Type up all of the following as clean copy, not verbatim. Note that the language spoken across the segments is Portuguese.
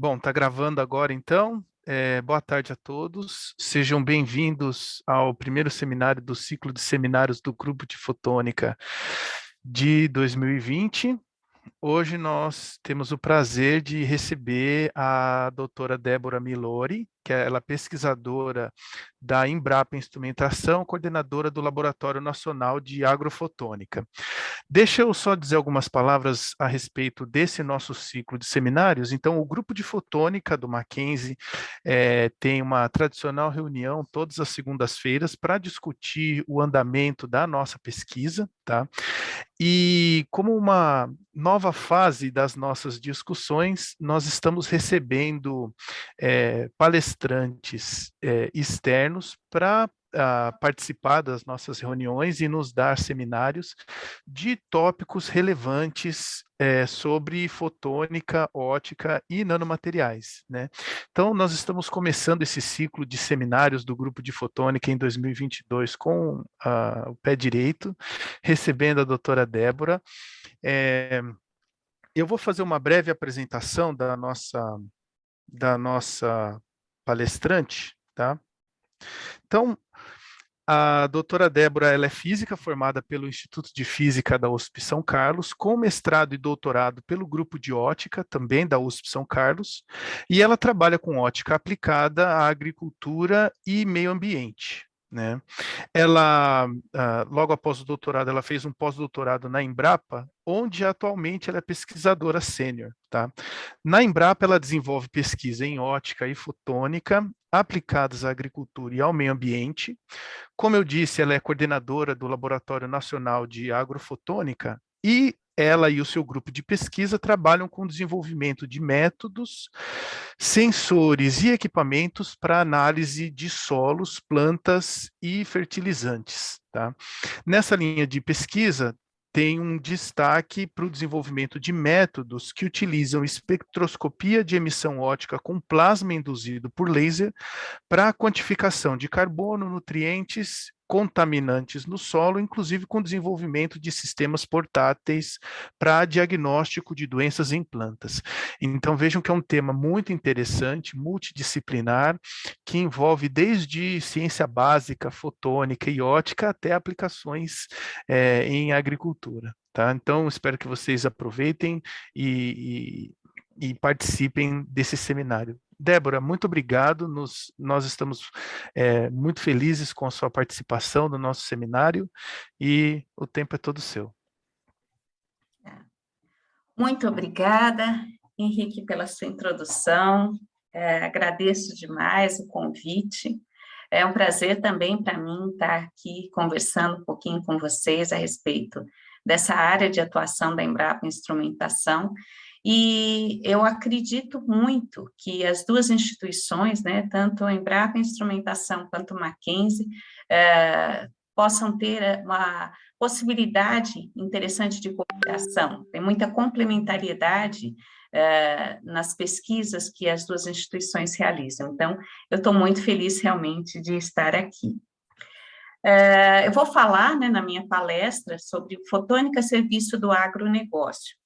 Bom, tá gravando agora então. Boa tarde a todos. Sejam bem-vindos ao primeiro seminário do ciclo de seminários do Grupo de Fotônica de 2020. Hoje nós temos o prazer de receber a doutora Débora Milori, que ela é pesquisadora da Embrapa Instrumentação, coordenadora do Laboratório Nacional de Agrofotônica. Deixa eu só dizer algumas palavras a respeito desse nosso ciclo de seminários. Então, o grupo de fotônica do Mackenzie tem uma tradicional reunião todas as segundas-feiras para discutir o andamento da nossa pesquisa, tá? E como uma nova fase das nossas discussões, nós estamos recebendo palestrantes externos para participar das nossas reuniões e nos dar seminários de tópicos relevantes sobre fotônica, ótica e nanomateriais, né? Então, nós estamos começando esse ciclo de seminários do Grupo de Fotônica em 2022 com o pé direito, recebendo a doutora Débora. Eu vou fazer uma breve apresentação da nossa palestrante, tá? Então, a doutora Débora, ela é física formada pelo Instituto de Física da USP São Carlos, com mestrado e doutorado pelo Grupo de Ótica, também da USP São Carlos, e ela trabalha com ótica aplicada à agricultura e meio ambiente, né? Ela, logo após o doutorado, ela fez um pós-doutorado na Embrapa, onde atualmente ela é pesquisadora sênior, tá? Na Embrapa, ela desenvolve pesquisa em ótica e fotônica aplicadas à agricultura e ao meio ambiente. Como eu disse, ela é coordenadora do Laboratório Nacional de Agrofotônica e ela e o seu grupo de pesquisa trabalham com o desenvolvimento de métodos, sensores e equipamentos para análise de solos, plantas e fertilizantes, tá? Nessa linha de pesquisa, tem um destaque para o desenvolvimento de métodos que utilizam espectroscopia de emissão óptica com plasma induzido por laser para a quantificação de carbono, nutrientes, contaminantes no solo, inclusive com desenvolvimento de sistemas portáteis para diagnóstico de doenças em plantas. Então vejam que é um tema muito interessante, multidisciplinar, que envolve desde ciência básica, fotônica e ótica, até aplicações em agricultura. Tá? Então, espero que vocês aproveitem e participem desse seminário. Débora, muito obrigado. Nós estamos muito felizes com a sua participação no nosso seminário e o tempo é todo seu. Muito obrigada, Henrique, pela sua introdução. Agradeço demais o convite. É um prazer também para mim estar aqui conversando um pouquinho com vocês a respeito dessa área de atuação da Embrapa Instrumentação. E eu acredito muito que as duas instituições, né, tanto a Embrapa Instrumentação quanto o Mackenzie, possam ter uma possibilidade interessante de cooperação. Tem muita complementariedade nas pesquisas que as duas instituições realizam. Então, eu estou muito feliz realmente de estar aqui. Eu vou falar, né, na minha palestra sobre fotônica serviço do agronegócio.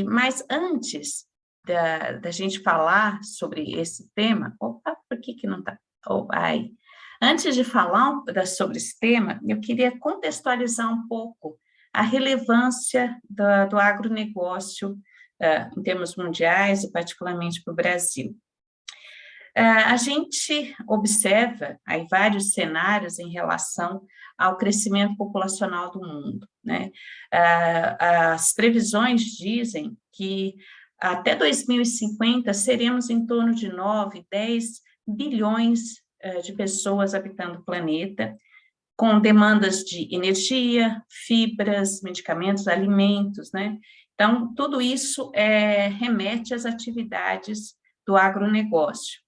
Mas antes da gente falar sobre esse tema, opa, por que não está? Antes de falar sobre esse tema, eu queria contextualizar um pouco a relevância do agronegócio em termos mundiais e particularmente para o Brasil. A gente observa aí vários cenários em relação ao crescimento populacional do mundo, né? As previsões dizem que até 2050 seremos em torno de 9, 10 bilhões de pessoas habitando o planeta, com demandas de energia, fibras, medicamentos, alimentos, né? Então, tudo isso remete às atividades do agronegócio.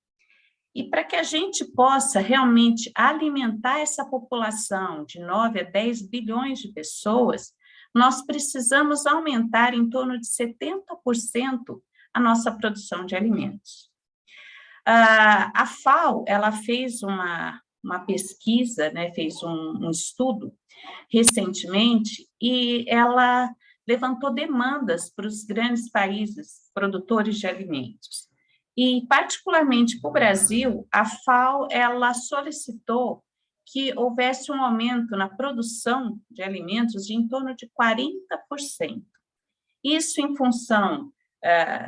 E para que a gente possa realmente alimentar essa população de 9 a 10 bilhões de pessoas, nós precisamos aumentar em torno de 70% a nossa produção de alimentos. A FAO, ela fez uma pesquisa, né, fez um estudo recentemente, e ela levantou demandas para os grandes países produtores de alimentos. E, particularmente para o Brasil, a FAO ela solicitou que houvesse um aumento na produção de alimentos de em torno de 40%. Isso em função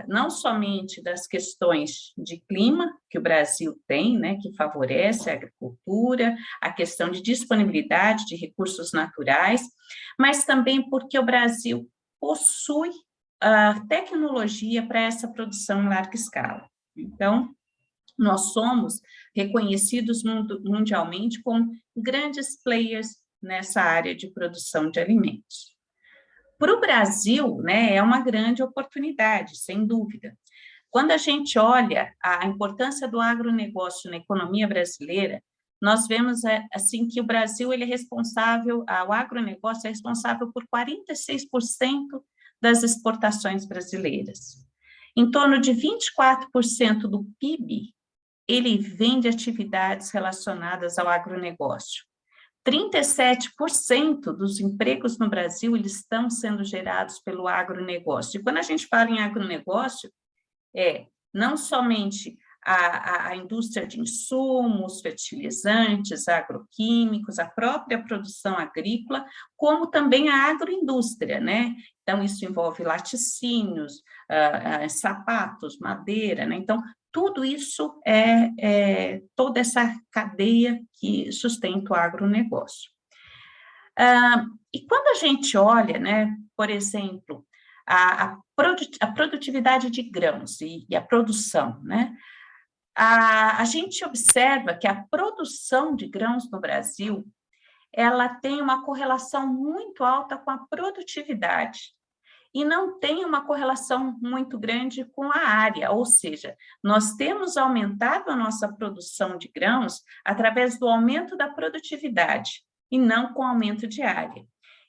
não somente das questões de clima que o Brasil tem, né, que favorece a agricultura, a questão de disponibilidade de recursos naturais, mas também porque o Brasil possui tecnologia para essa produção em larga escala. Então, nós somos reconhecidos mundialmente como grandes players nessa área de produção de alimentos. Para o Brasil, né, é uma grande oportunidade, sem dúvida. Quando a gente olha a importância do agronegócio na economia brasileira, nós vemos assim que o Brasil ele é responsável, o agronegócio é responsável por 46% das exportações brasileiras. Em torno de 24% do PIB, ele vem de atividades relacionadas ao agronegócio. 37% dos empregos no Brasil eles estão sendo gerados pelo agronegócio. E quando a gente fala em agronegócio, não somente a indústria de insumos, fertilizantes, agroquímicos, a própria produção agrícola, como também a agroindústria, né? Então, isso envolve laticínios, sapatos, madeira, né? Então, tudo isso é toda essa cadeia que sustenta o agronegócio. E quando a gente olha, né, por exemplo, a produtividade de grãos e a produção, né, a gente observa que a produção de grãos no Brasil, ela tem uma correlação muito alta com a produtividade, e não tem uma correlação muito grande com a área, ou seja, nós temos aumentado a nossa produção de grãos através do aumento da produtividade, e não com aumento de área.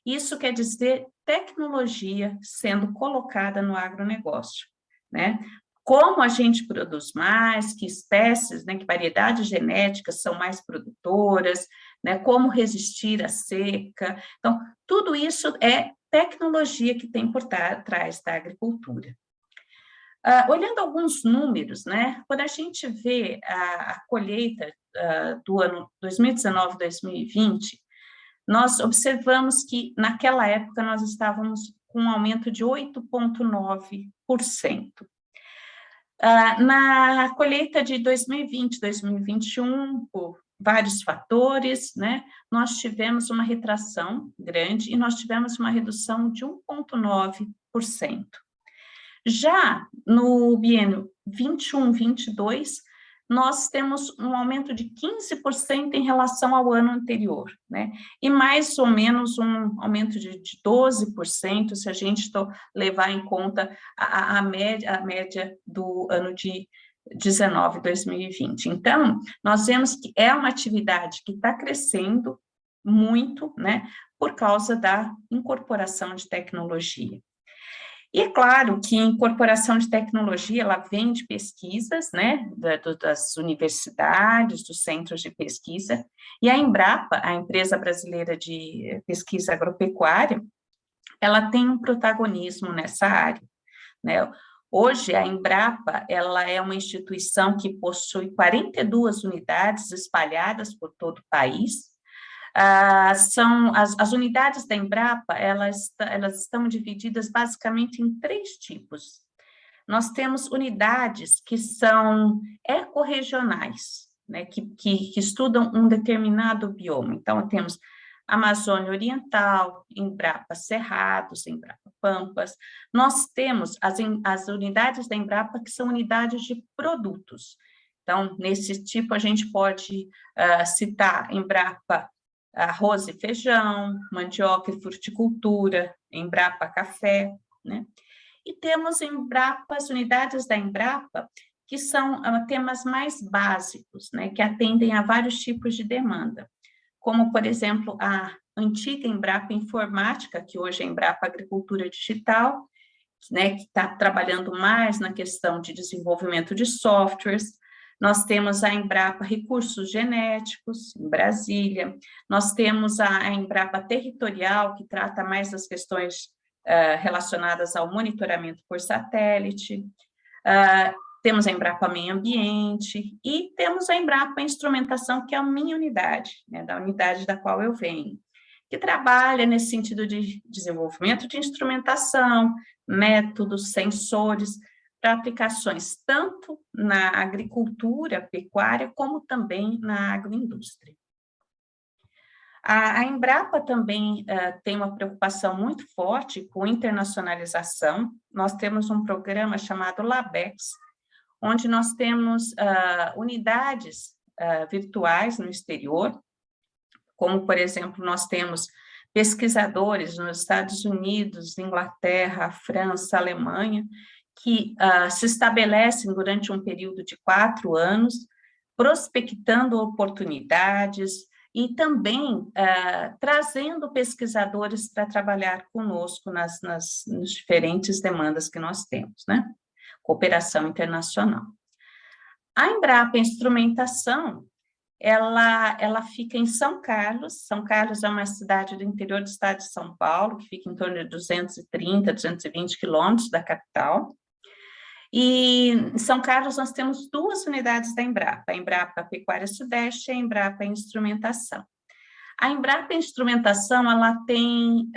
Isso quer dizer tecnologia sendo colocada no agronegócio, né? Como a gente produz mais, que espécies, né, que variedades genéticas são mais produtoras, né, como resistir à seca. Então, tudo isso é tecnologia que tem por trás da agricultura. Olhando alguns números, né, quando a gente vê a colheita do ano 2019-2020, nós observamos que, naquela época, nós estávamos com um aumento de 8,9%. Na colheita de 2020, 2021, por vários fatores, né, nós tivemos uma retração grande e nós tivemos uma redução de 1,9%. Já no biênio 21-22, nós temos um aumento de 15% em relação ao ano anterior, né? E mais ou menos um aumento de 12% se a gente levar em conta a média do ano de 2019. Então, nós vemos que é uma atividade que está crescendo muito, né, por causa da incorporação de tecnologia. E é claro que a incorporação de tecnologia, ela vem de pesquisas, né, das universidades, dos centros de pesquisa, e a Embrapa, a Empresa Brasileira de Pesquisa Agropecuária, ela tem um protagonismo nessa área, né? Hoje, a Embrapa, ela é uma instituição que possui 42 unidades espalhadas por todo o país. São as unidades da Embrapa, elas estão divididas basicamente em 3 tipos. Nós temos unidades que são ecorregionais, né, que estudam um determinado bioma. Então, temos Amazônia Oriental, Embrapa Cerrados, Embrapa Pampas. Nós temos as unidades da Embrapa que são unidades de produtos. Então, nesse tipo, a gente pode citar Embrapa arroz e feijão, mandioca e fruticultura, Embrapa Café, né? E temos as unidades da Embrapa, que são temas mais básicos, né, que atendem a vários tipos de demanda, como, por exemplo, a antiga Embrapa Informática, que hoje é Embrapa Agricultura Digital, né, que está trabalhando mais na questão de desenvolvimento de softwares. Nós temos a Embrapa Recursos Genéticos, em Brasília. Nós temos a Embrapa Territorial, que trata mais das questões relacionadas ao monitoramento por satélite, temos a Embrapa Meio Ambiente e temos a Embrapa Instrumentação, que é a minha unidade, né, da unidade da qual eu venho, que trabalha nesse sentido de desenvolvimento de instrumentação, métodos, sensores, para aplicações tanto na agricultura, pecuária, como também na agroindústria. A Embrapa também tem uma preocupação muito forte com internacionalização. Nós temos um programa chamado LabEx, onde nós temos unidades virtuais no exterior, como, por exemplo, nós temos pesquisadores nos Estados Unidos, Inglaterra, França, Alemanha, que se estabelecem durante um período de 4 anos, prospectando oportunidades e também trazendo pesquisadores para trabalhar conosco nas diferentes demandas que nós temos, né? Cooperação internacional. A Embrapa Instrumentação, ela fica em São Carlos. São Carlos é uma cidade do interior do estado de São Paulo, que fica em torno de 230, 220 quilômetros da capital. E em São Carlos nós temos 2 unidades da Embrapa, a Embrapa Pecuária Sudeste e a Embrapa Instrumentação. A Embrapa Instrumentação, ela tem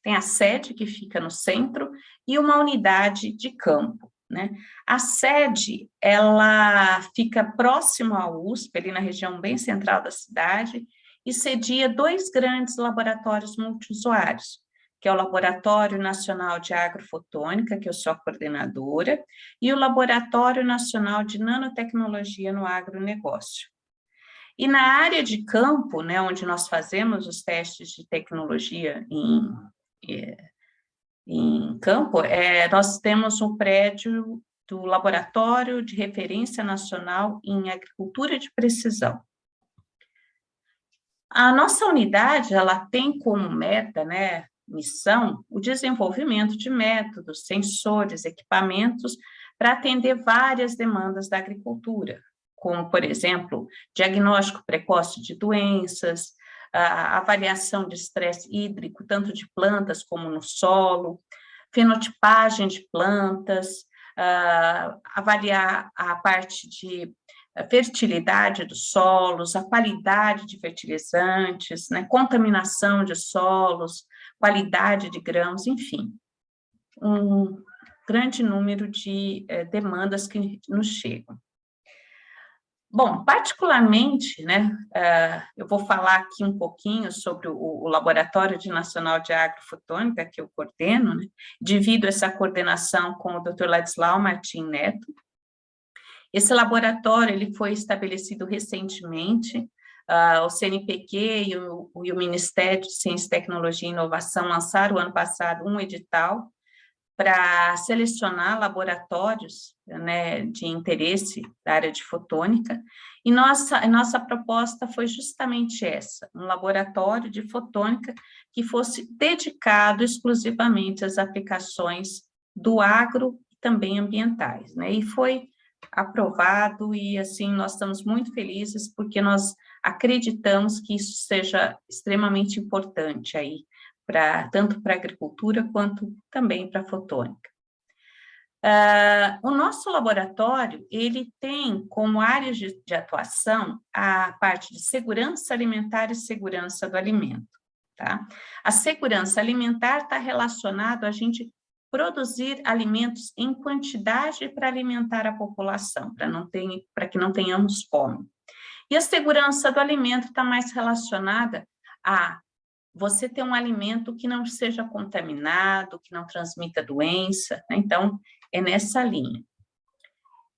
tem a sede, que fica no centro, e uma unidade de campo, né? A sede, ela fica próximo à USP, ali na região bem central da cidade, e cedia 2 grandes laboratórios multiusuários, que é o Laboratório Nacional de Agrofotônica, que eu sou a coordenadora, e o Laboratório Nacional de Nanotecnologia no Agronegócio. E na área de campo, né, onde nós fazemos os testes de tecnologia em campo, nós temos um prédio do Laboratório de Referência Nacional em Agricultura de Precisão. A nossa unidade, ela tem como meta, né, missão, o desenvolvimento de métodos, sensores, equipamentos para atender várias demandas da agricultura, como, por exemplo, diagnóstico precoce de doenças, a avaliação de estresse hídrico, tanto de plantas como no solo, fenotipagem de plantas, avaliar a parte de fertilidade dos solos, a qualidade de fertilizantes, né, contaminação de solos, qualidade de grãos, enfim, um grande número de demandas que nos chegam. Bom, particularmente, né, eu vou falar aqui um pouquinho sobre o Laboratório Nacional de Agrofotônica, que eu coordeno, né, divido essa coordenação com o Dr. Ladislau Martim Neto. Esse laboratório ele foi estabelecido recentemente, o CNPq e o Ministério de Ciência, Tecnologia e Inovação lançaram, ano passado, um edital para selecionar laboratórios, né, de interesse da área de fotônica, e nossa proposta foi justamente essa, um laboratório de fotônica que fosse dedicado exclusivamente às aplicações do agro e também ambientais, né, e foi aprovado, e assim, nós estamos muito felizes, porque nós acreditamos que isso seja extremamente importante aí, tanto para a agricultura, quanto também para a fotônica. O nosso laboratório, ele tem como áreas de atuação a parte de segurança alimentar e segurança do alimento, tá? A segurança alimentar está relacionado a gente produzir alimentos em quantidade para alimentar a população, para que não tenhamos fome. E a segurança do alimento está mais relacionada a você ter um alimento que não seja contaminado, que não transmita doença, né? Então, é nessa linha.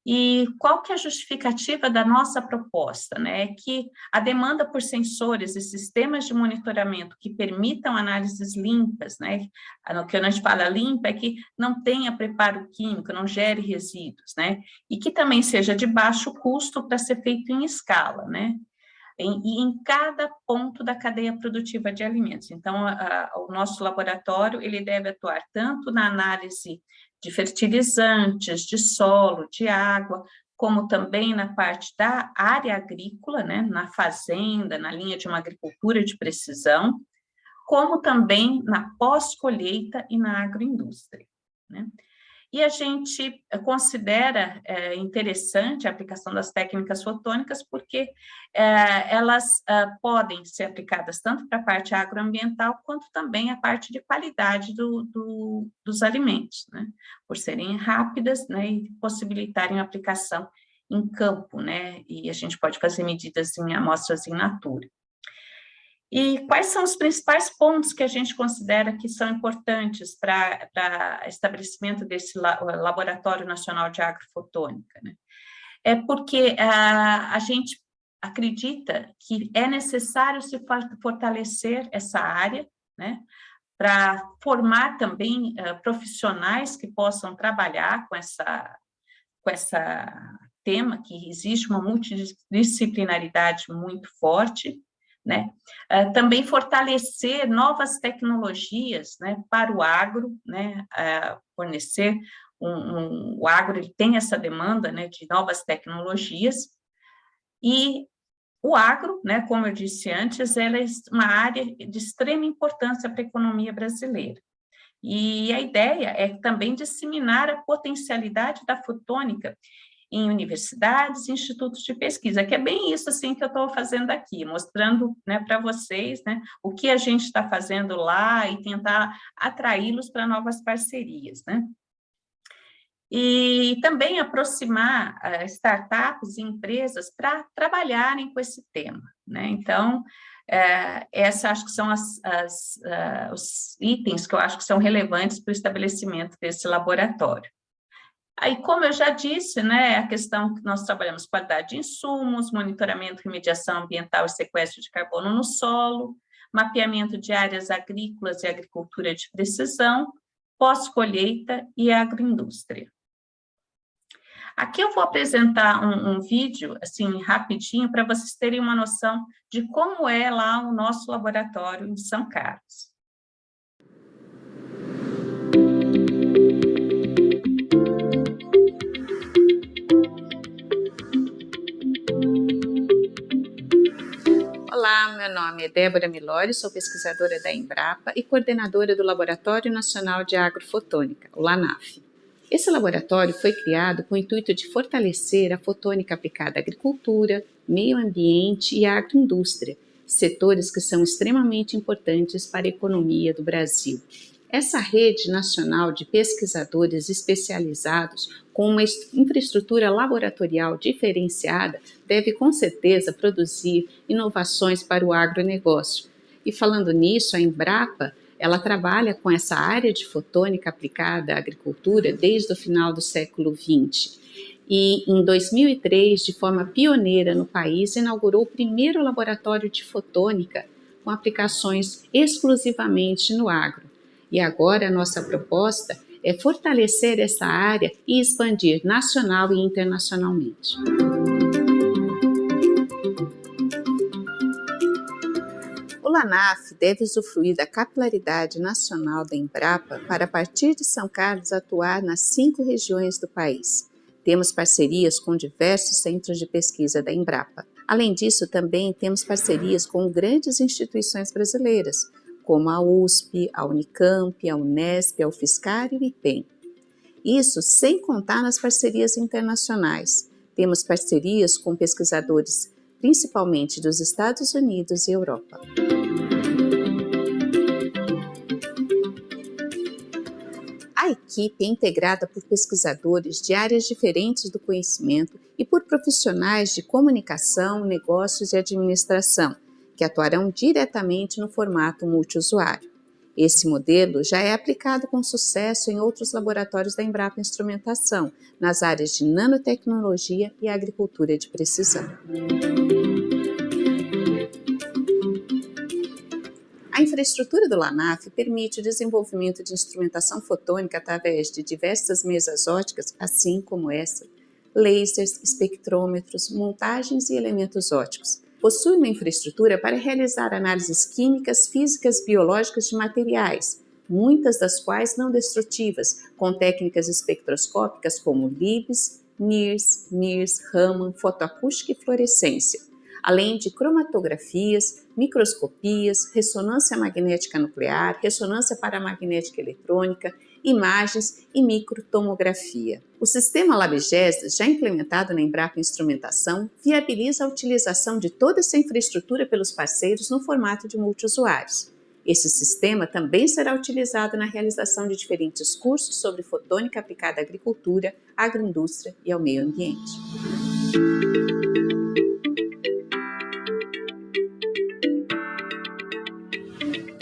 E qual que é a justificativa da nossa proposta, né? É que a demanda por sensores e sistemas de monitoramento que permitam análises limpas, né? O que a gente fala limpa é que não tenha preparo químico, não gere resíduos, né? E que também seja de baixo custo para ser feito em escala, né? E em cada ponto da cadeia produtiva de alimentos. Então, o nosso laboratório, ele deve atuar tanto na análise de fertilizantes, de solo, de água, como também na parte da área agrícola, né, na fazenda, na linha de uma agricultura de precisão, como também na pós-colheita e na agroindústria, né? E a gente considera interessante a aplicação das técnicas fotônicas porque elas podem ser aplicadas tanto para a parte agroambiental quanto também a parte de qualidade dos alimentos, né? Por serem rápidas, né, e possibilitarem a aplicação em campo, né? E a gente pode fazer medidas em amostras in natura. E quais são os principais pontos que a gente considera que são importantes para estabelecimento desse Laboratório Nacional de Agrofotônica, né? É porque a gente acredita que é necessário se fortalecer essa área, né? Para formar também profissionais que possam trabalhar com essa tema, que existe uma multidisciplinaridade muito forte, né? Também fortalecer novas tecnologias, né, para o agro, né, fornecer o agro ele tem essa demanda, né, de novas tecnologias, e o agro, né, como eu disse antes, ela é uma área de extrema importância para a economia brasileira. E a ideia é também disseminar a potencialidade da fotônica em universidades, institutos de pesquisa, que é bem isso assim que eu estou fazendo aqui, mostrando, né, para vocês, né, o que a gente está fazendo lá e tentar atraí-los para novas parcerias, né. E também aproximar startups e empresas para trabalharem com esse tema, né. Então, essa acho que são os itens que eu acho que são relevantes para o estabelecimento desse laboratório. Aí, como eu já disse, né, a questão que nós trabalhamos qualidade de insumos, monitoramento, remediação ambiental e sequestro de carbono no solo, mapeamento de áreas agrícolas e agricultura de precisão, pós-colheita e agroindústria. Aqui eu vou apresentar um vídeo, assim, rapidinho, para vocês terem uma noção de como é lá o nosso laboratório em São Carlos. Olá, meu nome é Débora Milori, sou pesquisadora da Embrapa e coordenadora do Laboratório Nacional de Agrofotônica, o LANAF. Esse laboratório foi criado com o intuito de fortalecer a fotônica aplicada à agricultura, meio ambiente e à agroindústria, setores que são extremamente importantes para a economia do Brasil. Essa rede nacional de pesquisadores especializados com uma infraestrutura laboratorial diferenciada deve com certeza produzir inovações para o agronegócio. E falando nisso, a Embrapa, ela trabalha com essa área de fotônica aplicada à agricultura desde o final do século XX. E em 2003, de forma pioneira no país, inaugurou o primeiro laboratório de fotônica com aplicações exclusivamente no agro. E agora a nossa proposta é fortalecer essa área e expandir nacional e internacionalmente. O LANAF deve usufruir da capilaridade nacional da Embrapa para, a partir de São Carlos, atuar nas 5 regiões do país. Temos parcerias com diversos centros de pesquisa da Embrapa. Além disso, também temos parcerias com grandes instituições brasileiras, como a USP, a Unicamp, a Unesp, a UFSCar e o IPEM. Isso sem contar nas parcerias internacionais. Temos parcerias com pesquisadores principalmente dos Estados Unidos e Europa. A equipe é integrada por pesquisadores de áreas diferentes do conhecimento e por profissionais de comunicação, negócios e administração, que atuarão diretamente no formato multiusuário. Esse modelo já é aplicado com sucesso em outros laboratórios da Embrapa Instrumentação, nas áreas de nanotecnologia e agricultura de precisão. A infraestrutura do LANAF permite o desenvolvimento de instrumentação fotônica através de diversas mesas óticas, assim como essa, lasers, espectrômetros, montagens e elementos óticos. Possui uma infraestrutura para realizar análises químicas, físicas, biológicas de materiais, muitas das quais não destrutivas, com técnicas espectroscópicas como LIBS, NIRS, Raman, fotoacústica e fluorescência. além de cromatografias, microscopias, ressonância magnética nuclear, ressonância paramagnética eletrônica, imagens e microtomografia. O sistema LabGES, já implementado na Embrapa Instrumentação, viabiliza a utilização de toda essa infraestrutura pelos parceiros no formato de multiusuários. Esse sistema também será utilizado na realização de diferentes cursos sobre fotônica aplicada à agricultura, agroindústria e ao meio ambiente.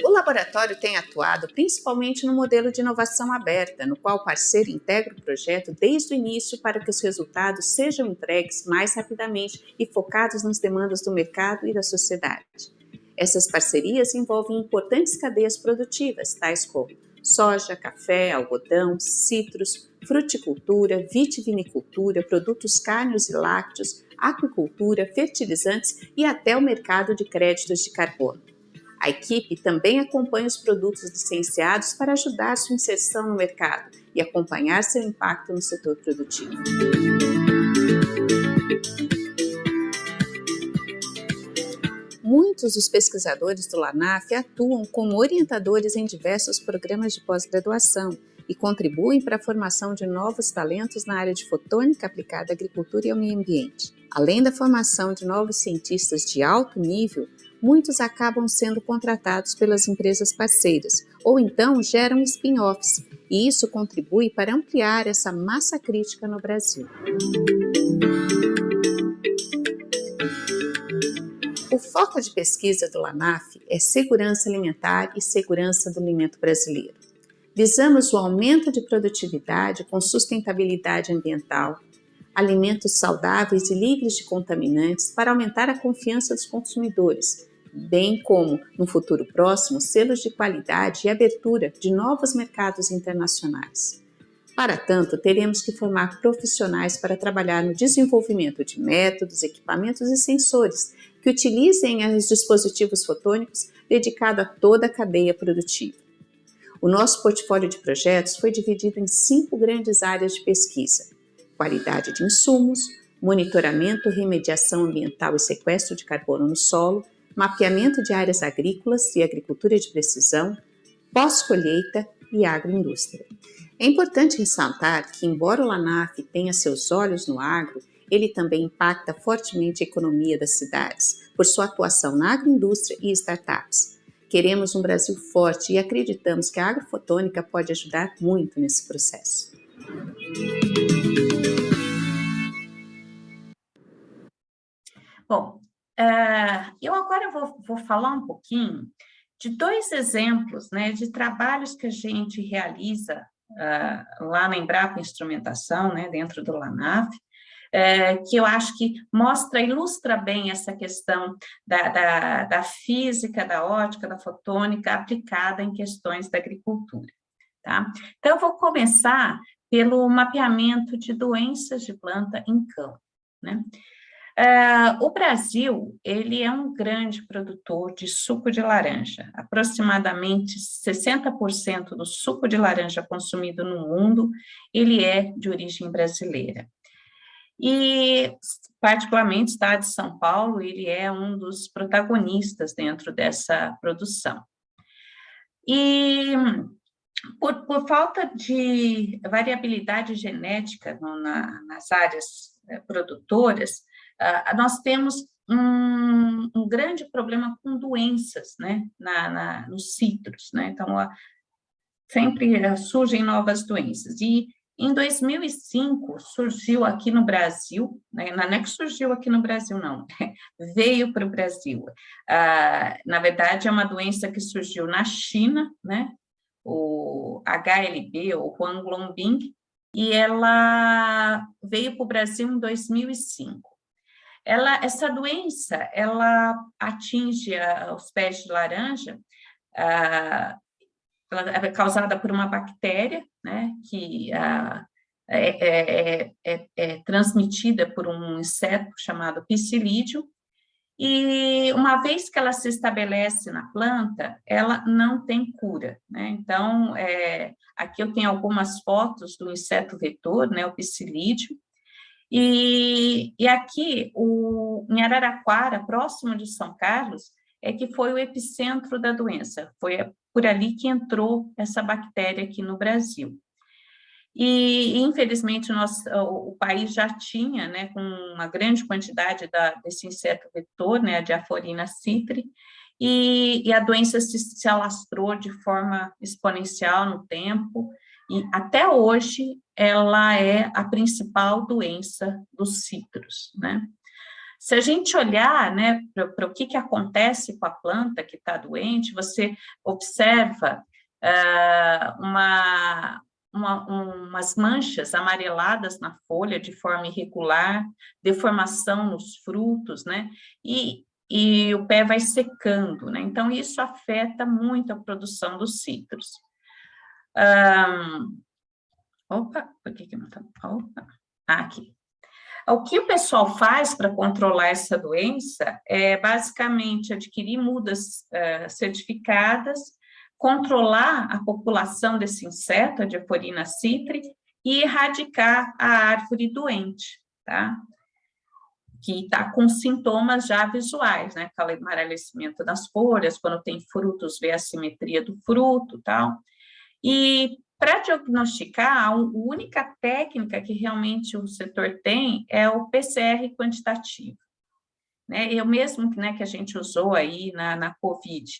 O laboratório tem atuado principalmente no modelo de inovação aberta, no qual o parceiro integra o projeto desde o início para que os resultados sejam entregues mais rapidamente e focados nas demandas do mercado e da sociedade. Essas parcerias envolvem importantes cadeias produtivas, tais como soja, café, algodão, citros, fruticultura, vitivinicultura, produtos cárneos e lácteos, aquicultura, fertilizantes e até o mercado de créditos de carbono. A equipe também acompanha os produtos licenciados para ajudar sua inserção no mercado e acompanhar seu impacto no setor produtivo. Muitos dos pesquisadores do LANAF atuam como orientadores em diversos programas de pós-graduação e contribuem para a formação de novos talentos na área de fotônica aplicada à agricultura e ao meio ambiente. Além da formação de novos cientistas de alto nível, muitos acabam sendo contratados pelas empresas parceiras, ou então geram spin-offs, e isso contribui para ampliar essa massa crítica no Brasil. O foco de pesquisa do LANAF é segurança alimentar e segurança do alimento brasileiro. Visamos o aumento de produtividade com sustentabilidade ambiental, alimentos saudáveis e livres de contaminantes para aumentar a confiança dos consumidores, bem como, no futuro próximo, selos de qualidade e abertura de novos mercados internacionais. Para tanto, teremos que formar profissionais para trabalhar no desenvolvimento de métodos, equipamentos e sensores que utilizem os dispositivos fotônicos dedicado a toda a cadeia produtiva. O nosso portfólio de projetos foi dividido em 5 grandes áreas de pesquisa: qualidade de insumos, monitoramento, remediação ambiental e sequestro de carbono no solo, mapeamento de áreas agrícolas e agricultura de precisão, pós-colheita e agroindústria. É importante ressaltar que, embora o LANAF tenha seus olhos no agro, ele também impacta fortemente a economia das cidades, por sua atuação na agroindústria e startups. Queremos um Brasil forte e acreditamos que a agrofotônica pode ajudar muito nesse processo. Bom, eu agora vou falar um pouquinho de 2 exemplos, né, de trabalhos que a gente realiza lá na Embrapa Instrumentação, né, dentro do LANAF, que eu acho que ilustra bem essa questão da física, da ótica, da fotônica aplicada em questões da agricultura. Tá? Então, eu vou começar pelo mapeamento de doenças de planta em campo, né? O Brasil, ele é um grande produtor de suco de laranja. Aproximadamente 60% do suco de laranja consumido no mundo, ele é de origem brasileira. E, particularmente, o estado de São Paulo, ele é um dos protagonistas dentro dessa produção. E, por falta de variabilidade genética nas áreas produtoras, nós temos um grande problema com doenças, né, nos citros, né? Então, sempre surgem novas doenças. E em 2005 surgiu aqui no Brasil, né, não é que surgiu aqui no Brasil, não, veio para o Brasil. Na verdade, é uma doença que surgiu na China, né, o HLB, ou Huanglongbing, e ela veio para o Brasil em 2005. Essa doença, ela atinge os pés de laranja, ela é causada por uma bactéria, né, que é transmitida por um inseto chamado Psilídeo, e uma vez que ela se estabelece na planta, ela não tem cura, né? Então, aqui eu tenho algumas fotos do inseto vetor, né, o Psilídeo, E aqui, em Araraquara, próximo de São Carlos, é que foi o epicentro da doença. Foi por ali que entrou essa bactéria aqui no Brasil. E, infelizmente, o país já tinha, né, com uma grande quantidade desse inseto vetor, né, a Diaphorina citri, e a doença se alastrou de forma exponencial no tempo, e até hoje ela é a principal doença dos citros, né? Se a gente olhar, né, para o que acontece com a planta que está doente, você observa umas manchas amareladas na folha de forma irregular, deformação nos frutos, né? E o pé vai secando, né? Então, isso afeta muito a produção dos citros. Opa, por que não está? Opa, aqui. O que o pessoal faz para controlar essa doença é basicamente adquirir mudas certificadas, controlar a população desse inseto, a Diaphorina citri, e erradicar a árvore doente, tá? Que está com sintomas já visuais, né? Aquele amarelecimento das folhas, quando tem frutos, vê a simetria do fruto, tal. E para diagnosticar, a única técnica que realmente o setor tem é o PCR quantitativo, né? Eu mesmo, né, que a gente usou aí na COVID.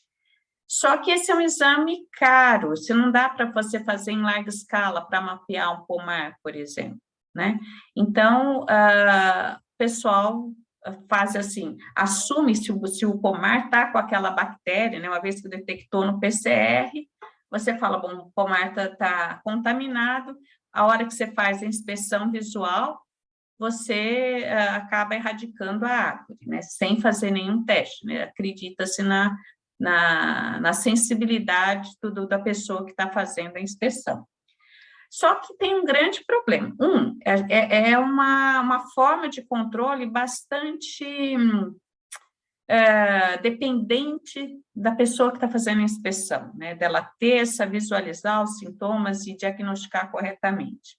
Só que esse é um exame caro, se não dá para você fazer em larga escala para mapear um pomar, por exemplo, né? Então, o pessoal faz assim, assume se o pomar está com aquela bactéria, né? Uma vez que detectou no PCR, você fala, bom, o pomar está contaminado, a hora que você faz a inspeção visual, você acaba erradicando a árvore, né, sem fazer nenhum teste, né, acredita-se na sensibilidade da pessoa que está fazendo a inspeção. Só que tem um grande problema. É uma forma de controle bastante dependente da pessoa que está fazendo a inspeção, né? Dela visualizar os sintomas e diagnosticar corretamente.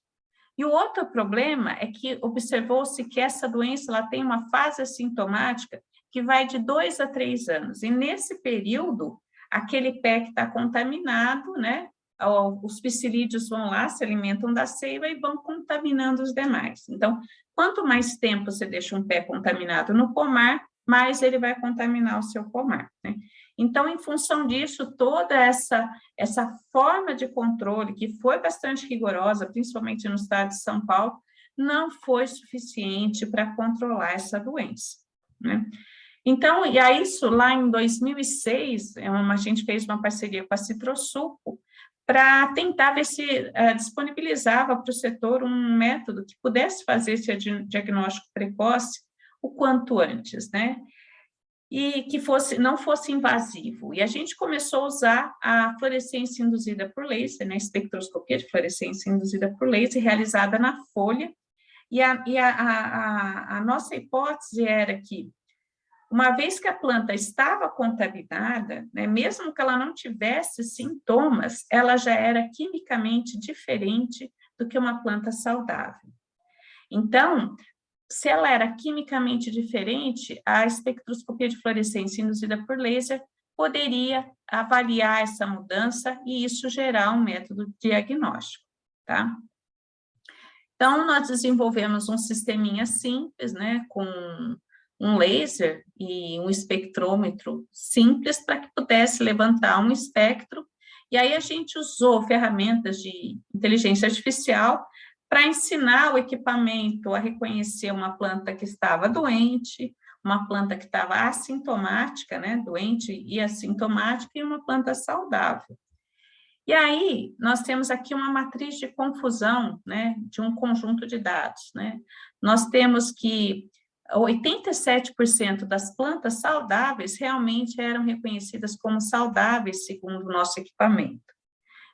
E o outro problema é que observou-se que essa doença ela tem uma fase assintomática que vai de 2 a 3 anos, e nesse período, aquele pé que está contaminado, né? Os psilídeos vão lá, se alimentam da seiva e vão contaminando os demais. Então, quanto mais tempo você deixa um pé contaminado no pomar, mais ele vai contaminar o seu pomar, né? Então, em função disso, toda essa forma de controle, que foi bastante rigorosa, principalmente no estado de São Paulo, não foi suficiente para controlar essa doença, né? Então, e a isso, lá em 2006, a gente fez uma parceria com a Citrosuco para tentar ver se disponibilizava para o setor um método que pudesse fazer esse diagnóstico precoce o quanto antes, né? E que não fosse invasivo. E a gente começou a usar a fluorescência induzida por laser, né, espectroscopia de fluorescência induzida por laser, realizada na folha, e a nossa hipótese era que, uma vez que a planta estava contaminada, né, mesmo que ela não tivesse sintomas, ela já era quimicamente diferente do que uma planta saudável. Então, se ela era quimicamente diferente, a espectroscopia de fluorescência induzida por laser poderia avaliar essa mudança e isso gerar um método diagnóstico, tá? Então, nós desenvolvemos um sisteminha simples, né, com um laser e um espectrômetro simples para que pudesse levantar um espectro, e aí a gente usou ferramentas de inteligência artificial para ensinar o equipamento a reconhecer uma planta que estava doente, uma planta que estava assintomática, né, doente e assintomática, e uma planta saudável. E aí, nós temos aqui uma matriz de confusão, né, de um conjunto de dados, né. Nós temos que 87% das plantas saudáveis realmente eram reconhecidas como saudáveis, segundo o nosso equipamento.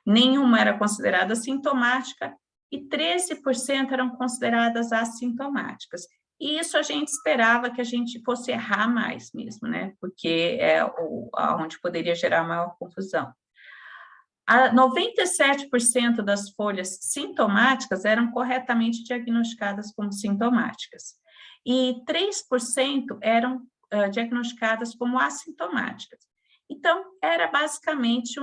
Nenhuma era considerada sintomática, e 13% eram consideradas assintomáticas. E isso a gente esperava que a gente fosse errar mais mesmo, né? Porque é onde poderia gerar maior confusão. 97% das folhas sintomáticas eram corretamente diagnosticadas como sintomáticas, e 3% eram diagnosticadas como assintomáticas. Então, era basicamente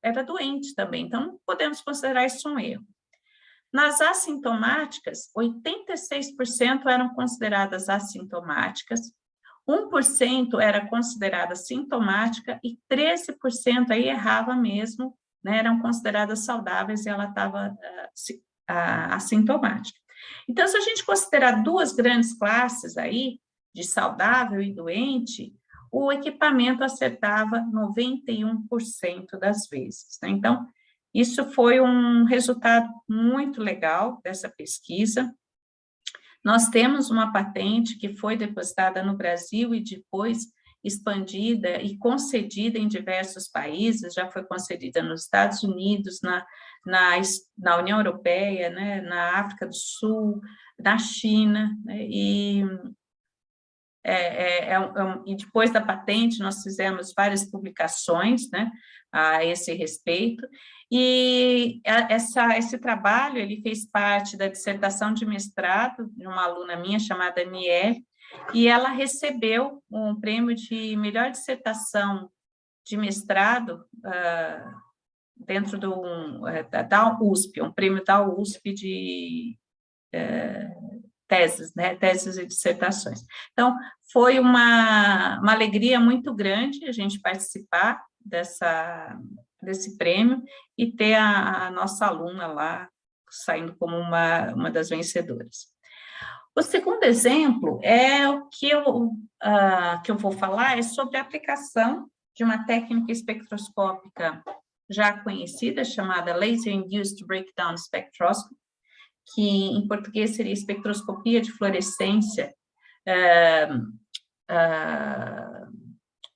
era doente também, então não podemos considerar isso um erro. Nas assintomáticas, 86% eram consideradas assintomáticas, 1% era considerada sintomática e 13% aí errava mesmo, né, eram consideradas saudáveis e ela estava assintomática. Então, se a gente considerar duas grandes classes aí, de saudável e doente, o equipamento acertava 91% das vezes, né? Então, isso foi um resultado muito legal dessa pesquisa. Nós temos uma patente que foi depositada no Brasil e depois expandida e concedida em diversos países, já foi concedida nos Estados Unidos, na União Europeia, né, na África do Sul, na China, né, e depois da patente nós fizemos várias publicações, né, a esse respeito, e esse trabalho ele fez parte da dissertação de mestrado de uma aluna minha chamada Niele, e ela recebeu um prêmio de melhor dissertação de mestrado dentro da USP, um prêmio da USP de teses, né, teses e dissertações. Então, foi uma alegria muito grande a gente participar desse prêmio e ter a nossa aluna lá saindo como uma das vencedoras. O segundo exemplo é o que eu vou falar, é sobre a aplicação de uma técnica espectroscópica já conhecida, chamada Laser Induced Breakdown Spectroscopy, que em português seria espectroscopia de fluorescência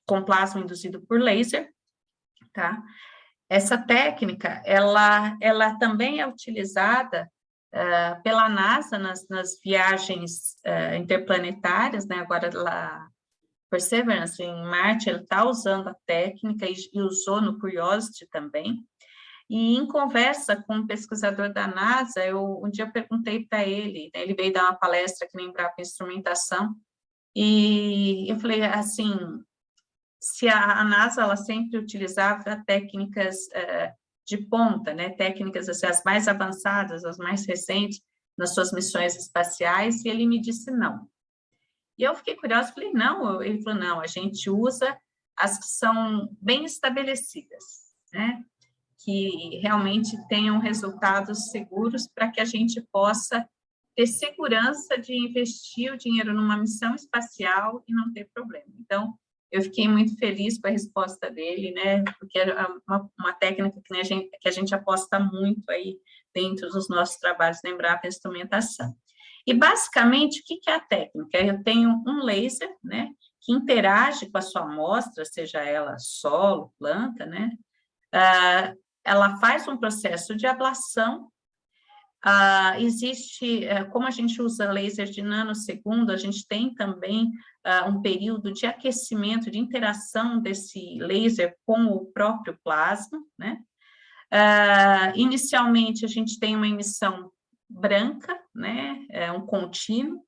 com plasma induzido por laser, tá? Essa técnica, ela também é utilizada pela NASA nas viagens interplanetárias, né? Agora, Perseverance, em Marte, ele está usando a técnica e usou no Curiosity também. E em conversa com um pesquisador da NASA, um dia perguntei para ele, né, ele veio dar uma palestra aqui na Embrapa Instrumentação, e eu falei assim, se a NASA ela sempre utilizava técnicas de ponta, né, técnicas assim, as mais avançadas, as mais recentes, nas suas missões espaciais, e ele me disse não. E eu fiquei curiosa, falei, não, ele falou, não, a gente usa as que são bem estabelecidas, né, que realmente tenham resultados seguros para que a gente possa ter segurança de investir o dinheiro numa missão espacial e não ter problema. Então, eu fiquei muito feliz com a resposta dele, né, porque é uma técnica que a gente aposta muito aí dentro dos nossos trabalhos na Embrapa Instrumentação. E, basicamente, o que é a técnica? Eu tenho um laser, né, que interage com a sua amostra, seja ela solo, planta, né, ela faz um processo de ablação, como a gente usa laser de nanosegundo, a gente tem também um período de aquecimento, de interação desse laser com o próprio plasma, né? Inicialmente, a gente tem uma emissão branca, né? Um contínuo,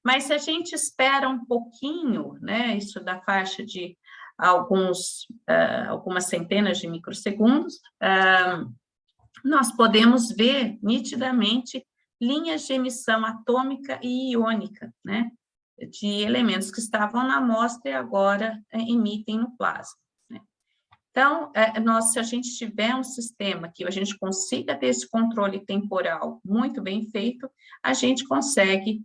mas se a gente espera um pouquinho, né? Isso da faixa de algumas centenas de microsegundos, nós podemos ver nitidamente linhas de emissão atômica e iônica, né, de elementos que estavam na amostra e agora emitem no plasma, né? Então, se a gente tiver um sistema que a gente consiga ter esse controle temporal muito bem feito, a gente consegue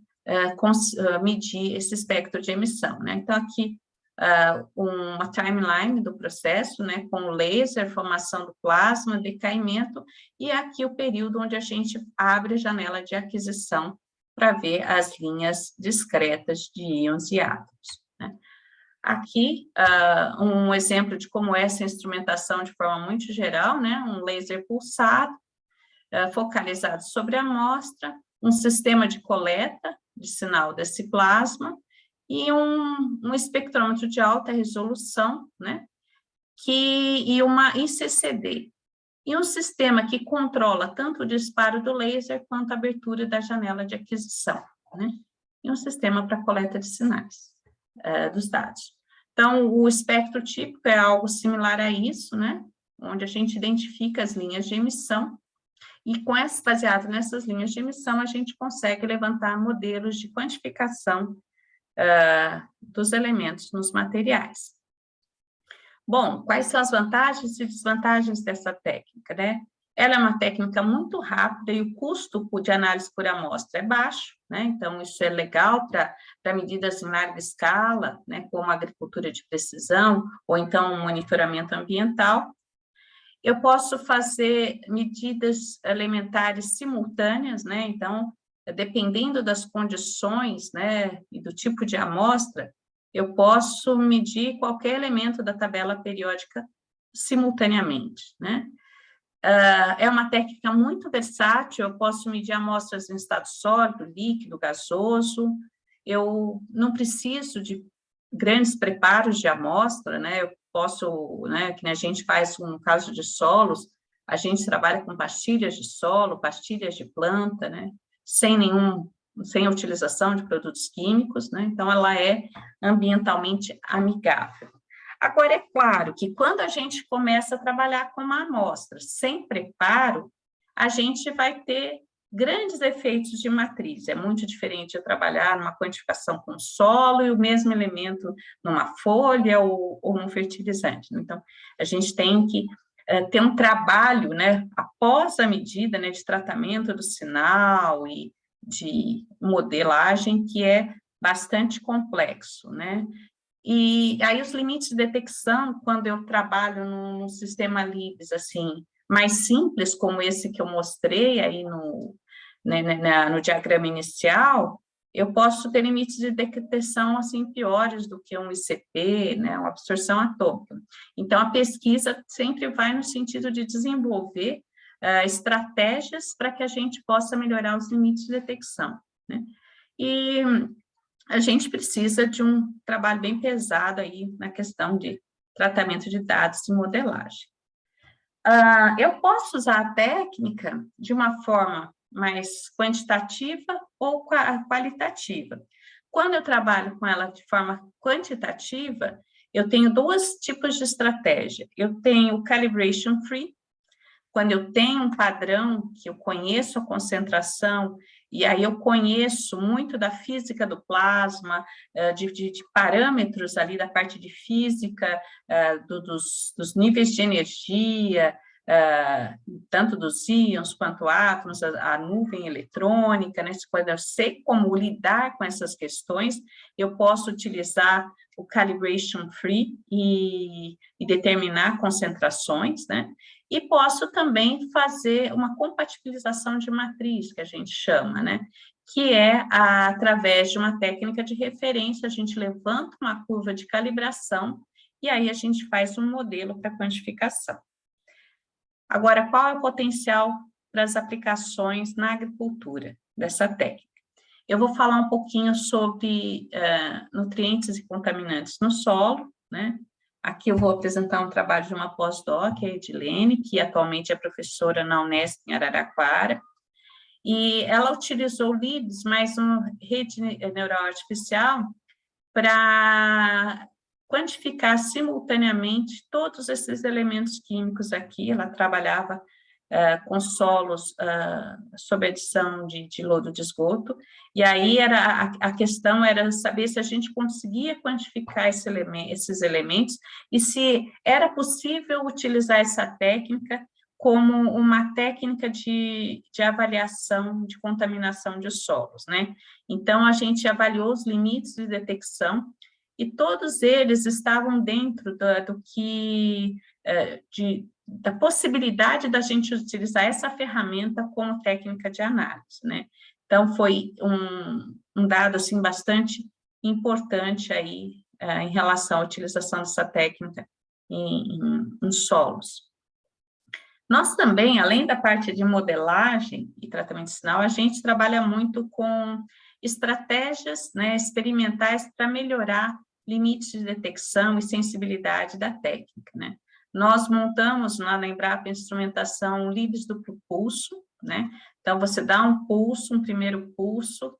medir esse espectro de emissão, né? Então, aqui, uma timeline do processo, né, com o laser, formação do plasma, decaimento, e aqui o período onde a gente abre a janela de aquisição para ver as linhas discretas de íons e átomos, né? Aqui, um exemplo de como é essa instrumentação de forma muito geral, né, um laser pulsado, focalizado sobre a amostra, um sistema de coleta de sinal desse plasma, e um espectrômetro de alta resolução, né, e uma ICCD. e um sistema que controla tanto o disparo do laser quanto a abertura da janela de aquisição, né? E um sistema para coleta de sinais dos dados. Então, o espectro típico é algo similar a isso, né? Onde a gente identifica as linhas de emissão, e baseado nessas linhas de emissão, a gente consegue levantar modelos de quantificação dos elementos nos materiais. Bom, quais são as vantagens e desvantagens dessa técnica, né? Ela é uma técnica muito rápida e o custo de análise por amostra é baixo, né? Então, isso é legal para medidas em larga escala, né? Como agricultura de precisão, ou então monitoramento ambiental. Eu posso fazer medidas elementares simultâneas, né? Então, dependendo das condições, né, e do tipo de amostra, eu posso medir qualquer elemento da tabela periódica simultaneamente, né? É uma técnica muito versátil, eu posso medir amostras em estado sólido, líquido, gasoso, eu não preciso de grandes preparos de amostra, né? Eu posso, né, que a gente faz no caso de solos, a gente trabalha com pastilhas de solo, pastilhas de planta, né? Sem a utilização de produtos químicos, né? Então, ela é ambientalmente amigável. Agora, é claro que quando a gente começa a trabalhar com uma amostra sem preparo, a gente vai ter grandes efeitos de matriz. É muito diferente eu trabalhar numa quantificação com solo e o mesmo elemento numa folha ou num fertilizante. Então, a gente tem que ter um trabalho, né, após a medida, né, de tratamento do sinal e de modelagem que é bastante complexo, né? E aí os limites de detecção, quando eu trabalho num sistema LIBS, assim, mais simples, como esse que eu mostrei aí no diagrama inicial, eu posso ter limites de detecção, assim, piores do que um ICP, né, uma absorção atômica. Então, a pesquisa sempre vai no sentido de desenvolver estratégias para que a gente possa melhorar os limites de detecção, né? E a gente precisa de um trabalho bem pesado aí na questão de tratamento de dados e modelagem. Eu posso usar a técnica de uma forma mais quantitativa ou qualitativa. Quando eu trabalho com ela de forma quantitativa, eu tenho dois tipos de estratégia. Eu tenho o calibration free, quando eu tenho um padrão que eu conheço a concentração, e aí eu conheço muito da física do plasma, de parâmetros ali da parte de física, dos níveis de energia, tanto dos íons quanto átomos, a nuvem eletrônica, né? Quando eu sei como lidar com essas questões, eu posso utilizar o calibration free e determinar concentrações, né? E posso também fazer uma compatibilização de matriz, que a gente chama, né? Que é através de uma técnica de referência, a gente levanta uma curva de calibração e aí a gente faz um modelo para quantificação. Agora, qual é o potencial para as aplicações na agricultura dessa técnica? Eu vou falar um pouquinho sobre nutrientes e contaminantes no solo, né? Aqui eu vou apresentar um trabalho de uma pós-doc, a Edilene, que atualmente é professora na Unesp em Araraquara, e ela utilizou LIBS, mais uma rede neural artificial, para quantificar simultaneamente todos esses elementos químicos aqui. Ela trabalhava com solos sob adição de lodo de esgoto, e aí a questão era saber se a gente conseguia quantificar esses elementos e se era possível utilizar essa técnica como uma técnica de avaliação de contaminação de solos, né? Então, a gente avaliou os limites de detecção e todos eles estavam dentro do que da possibilidade da gente utilizar essa ferramenta como técnica de análise, né? Então, foi um dado, assim, bastante importante aí em relação à utilização dessa técnica em solos. Nós também, além da parte de modelagem e tratamento de sinal, a gente trabalha muito com estratégias, né, experimentais para melhorar limites de detecção e sensibilidade da técnica, né? nós montamos lá na Embrapa instrumentação Libs duplo pulso, né? Então, você dá um pulso, um primeiro pulso,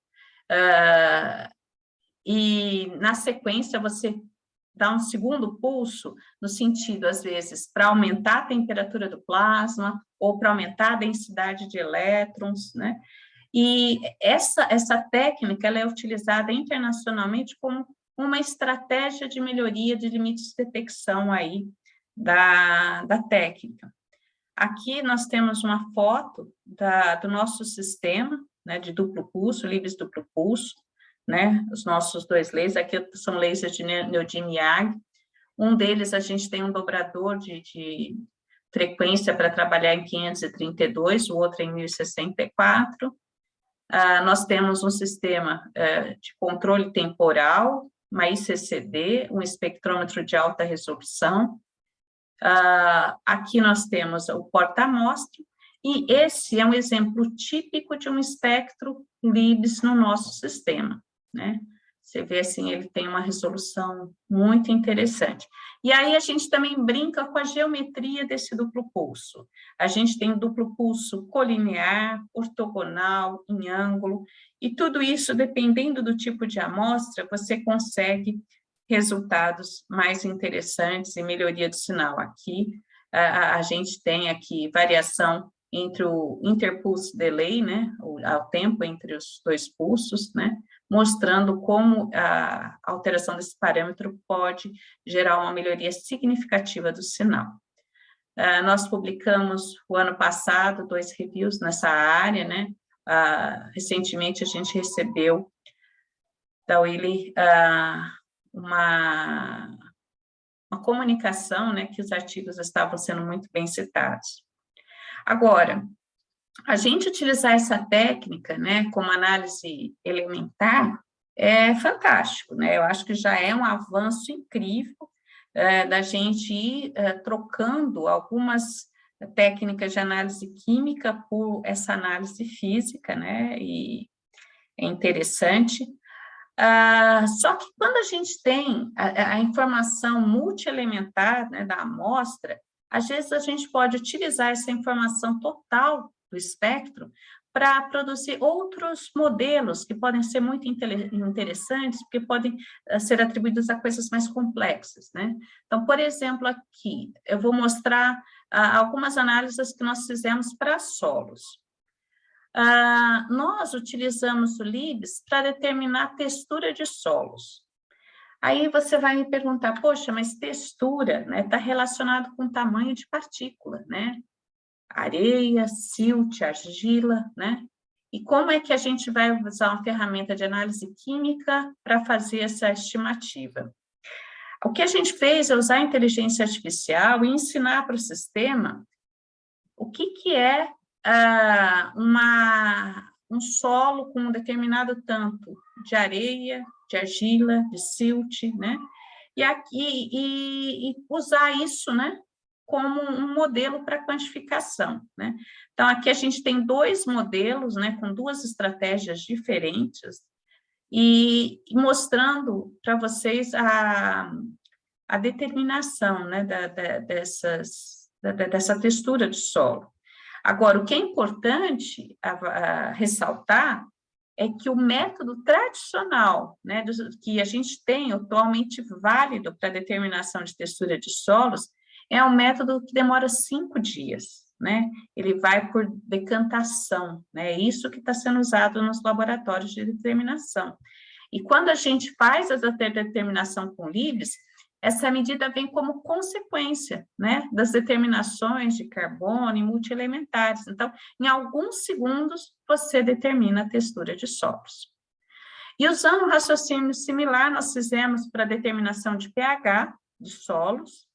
e na sequência você dá um segundo pulso, no sentido, às vezes, para aumentar a temperatura do plasma, ou para aumentar a densidade de elétrons, né? E essa técnica, ela é utilizada internacionalmente como uma estratégia de melhoria de limites de detecção aí da técnica. Aqui nós temos uma foto do nosso sistema, né, de duplo pulso, Libs duplo pulso, né, os nossos 2 lasers, aqui são lasers de neodymium-YAG, um deles a gente tem um dobrador de frequência para trabalhar em 532, o outro em 1064, nós temos um sistema de controle temporal, uma ICCD, um espectrômetro de alta resolução, aqui nós temos o porta-amostra, e esse é um exemplo típico de um espectro Libs no nosso sistema, né? Você vê assim, ele tem uma resolução muito interessante. E aí a gente também brinca com a geometria desse duplo pulso. A gente tem duplo pulso colinear, ortogonal, em ângulo, e tudo isso, dependendo do tipo de amostra, você consegue resultados mais interessantes e melhoria do sinal. Aqui, a gente tem aqui variação entre o interpulse delay, né, o tempo entre os 2 pulsos, né, mostrando como a alteração desse parâmetro pode gerar uma melhoria significativa do sinal. Nós publicamos, o ano passado, 2 reviews nessa área, né, recentemente a gente recebeu da Willy uma comunicação, né, que os artigos estavam sendo muito bem citados. Agora, a gente utilizar essa técnica, né, como análise elementar, é fantástico, né? Eu acho que já é um avanço incrível da gente ir trocando algumas técnicas de análise química por essa análise física, né? E é interessante. Só que quando a gente tem a informação multielementar, né, da amostra, às vezes a gente pode utilizar essa informação total do espectro para produzir outros modelos que podem ser muito interessantes, porque podem ser atribuídos a coisas mais complexas, né? Então, por exemplo, aqui, eu vou mostrar algumas análises que nós fizemos para solos. Nós utilizamos o Libs para determinar a textura de solos. Aí você vai me perguntar, poxa, mas textura, né, está relacionado com tamanho de partícula, né? Areia, silt, argila, né? E como é que a gente vai usar uma ferramenta de análise química para fazer essa estimativa? O que a gente fez é usar a inteligência artificial e ensinar para o sistema o que é um solo com um determinado tanto de areia, de argila, de silt, né? E usar isso, né, como um modelo para quantificação, né? Então, aqui a gente tem 2 modelos, né, com 2 estratégias diferentes, e mostrando para vocês a determinação, né, dessa textura de solo. Agora, o que é importante ressaltar é que o método tradicional, né, que a gente tem atualmente válido para determinação de textura de solos, é um método que demora 5 dias, né? Ele vai por decantação, né? É isso que está sendo usado nos laboratórios de determinação. E quando a gente faz essa determinação com Libs, essa medida vem como consequência, né, das determinações de carbono e multielementares. Então, em alguns segundos, você determina a textura de solos. E usando um raciocínio similar, nós fizemos para determinação de pH de solos,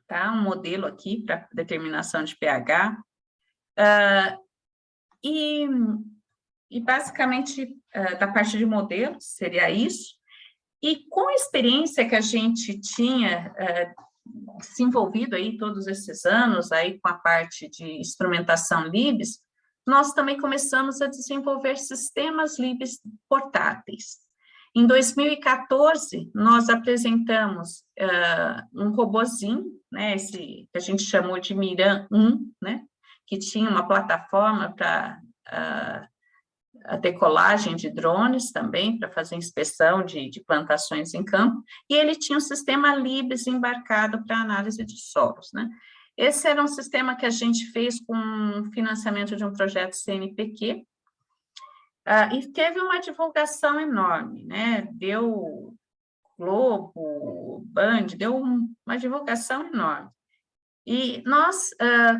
tá? Um modelo aqui para determinação de pH. E basicamente, da parte de modelos, seria isso. E com a experiência que a gente tinha desenvolvido aí todos esses anos, aí com a parte de instrumentação Libs, nós também começamos a desenvolver sistemas Libs portáteis. Em 2014, nós apresentamos um robozinho, né, esse que a gente chamou de Miran 1, né, que tinha uma plataforma para a decolagem de drones também, para fazer inspeção de plantações em campo, e ele tinha um sistema Libs embarcado para análise de solos, né. Esse era um sistema que a gente fez com financiamento de um projeto CNPq, e teve uma divulgação enorme, né, deu Globo, Band, deu uma divulgação enorme. E nós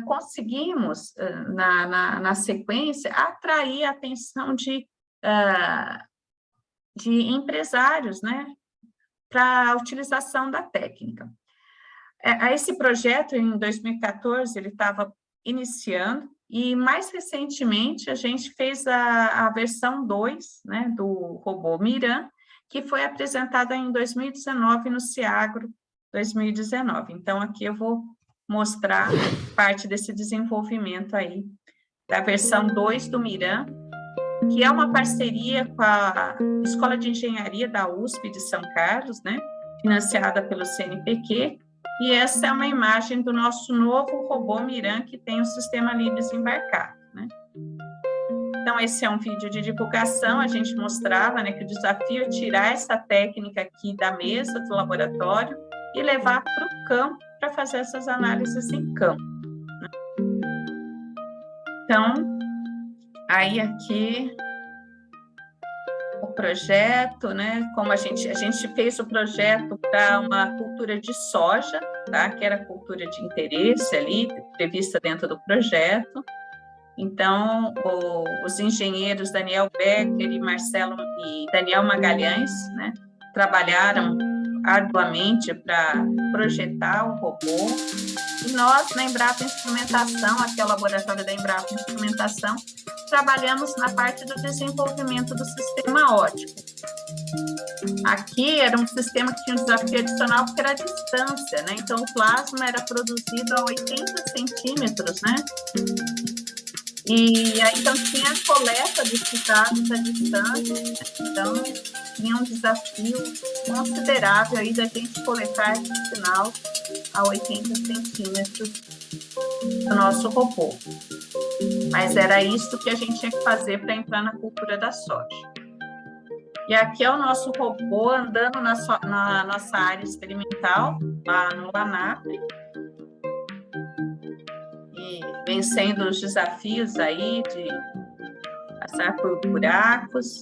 conseguimos, na sequência, atrair a atenção de empresários, né, para a utilização da técnica. Esse projeto, em 2014, ele estava iniciando, e mais recentemente a gente fez a versão 2, né, do robô Miran, que foi apresentada em 2019 no Ciagro 2019. Então, aqui eu vou mostrar parte desse desenvolvimento aí, da versão 2 do Miran, que é uma parceria com a Escola de Engenharia da USP de São Carlos, né, financiada pelo CNPq, e essa é uma imagem do nosso novo robô Miran, que tem o sistema Libs embarcado, né. Então, esse é um vídeo de divulgação, a gente mostrava, né, que o desafio é tirar essa técnica aqui da mesa do laboratório e levar para o campo para fazer essas análises em campo, né. Então, aí aqui o projeto, né, como a gente fez o projeto para uma cultura de soja, tá, que era a cultura de interesse ali, prevista dentro do projeto. Então, os engenheiros Daniel Becker e Marcelo e Daniel Magalhães, né, trabalharam arduamente para projetar o robô, e nós, na Embrapa Instrumentação, aqui é o laboratório da Embrapa Instrumentação, trabalhamos na parte do desenvolvimento do sistema óptico. Aqui era um sistema que tinha um desafio adicional, porque era a distância, né? Então, o plasma era produzido a 80 centímetros, né? E aí, então, tinha a coleta dos dados à distância, então, tinha um desafio considerável aí da gente coletar esse sinal a 80 centímetros do nosso robô. Mas era isso que a gente tinha que fazer para entrar na cultura da soja. E aqui é o nosso robô andando na nossa área experimental, lá no LANAP, e vencendo os desafios aí de passar por buracos.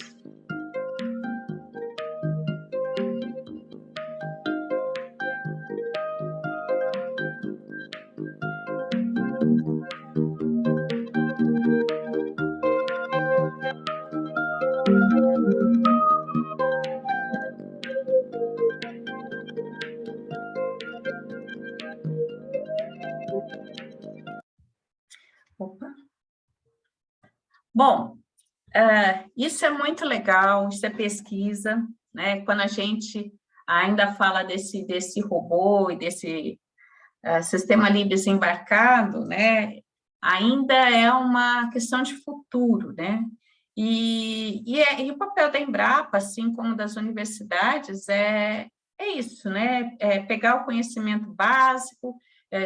Opa. Bom, isso é muito legal, isso é pesquisa, né? Quando a gente ainda fala desse robô e desse sistema Libs embarcado, né? Ainda é uma questão de futuro, né? E o papel da Embrapa, assim como das universidades, é isso, né? É pegar o conhecimento básico,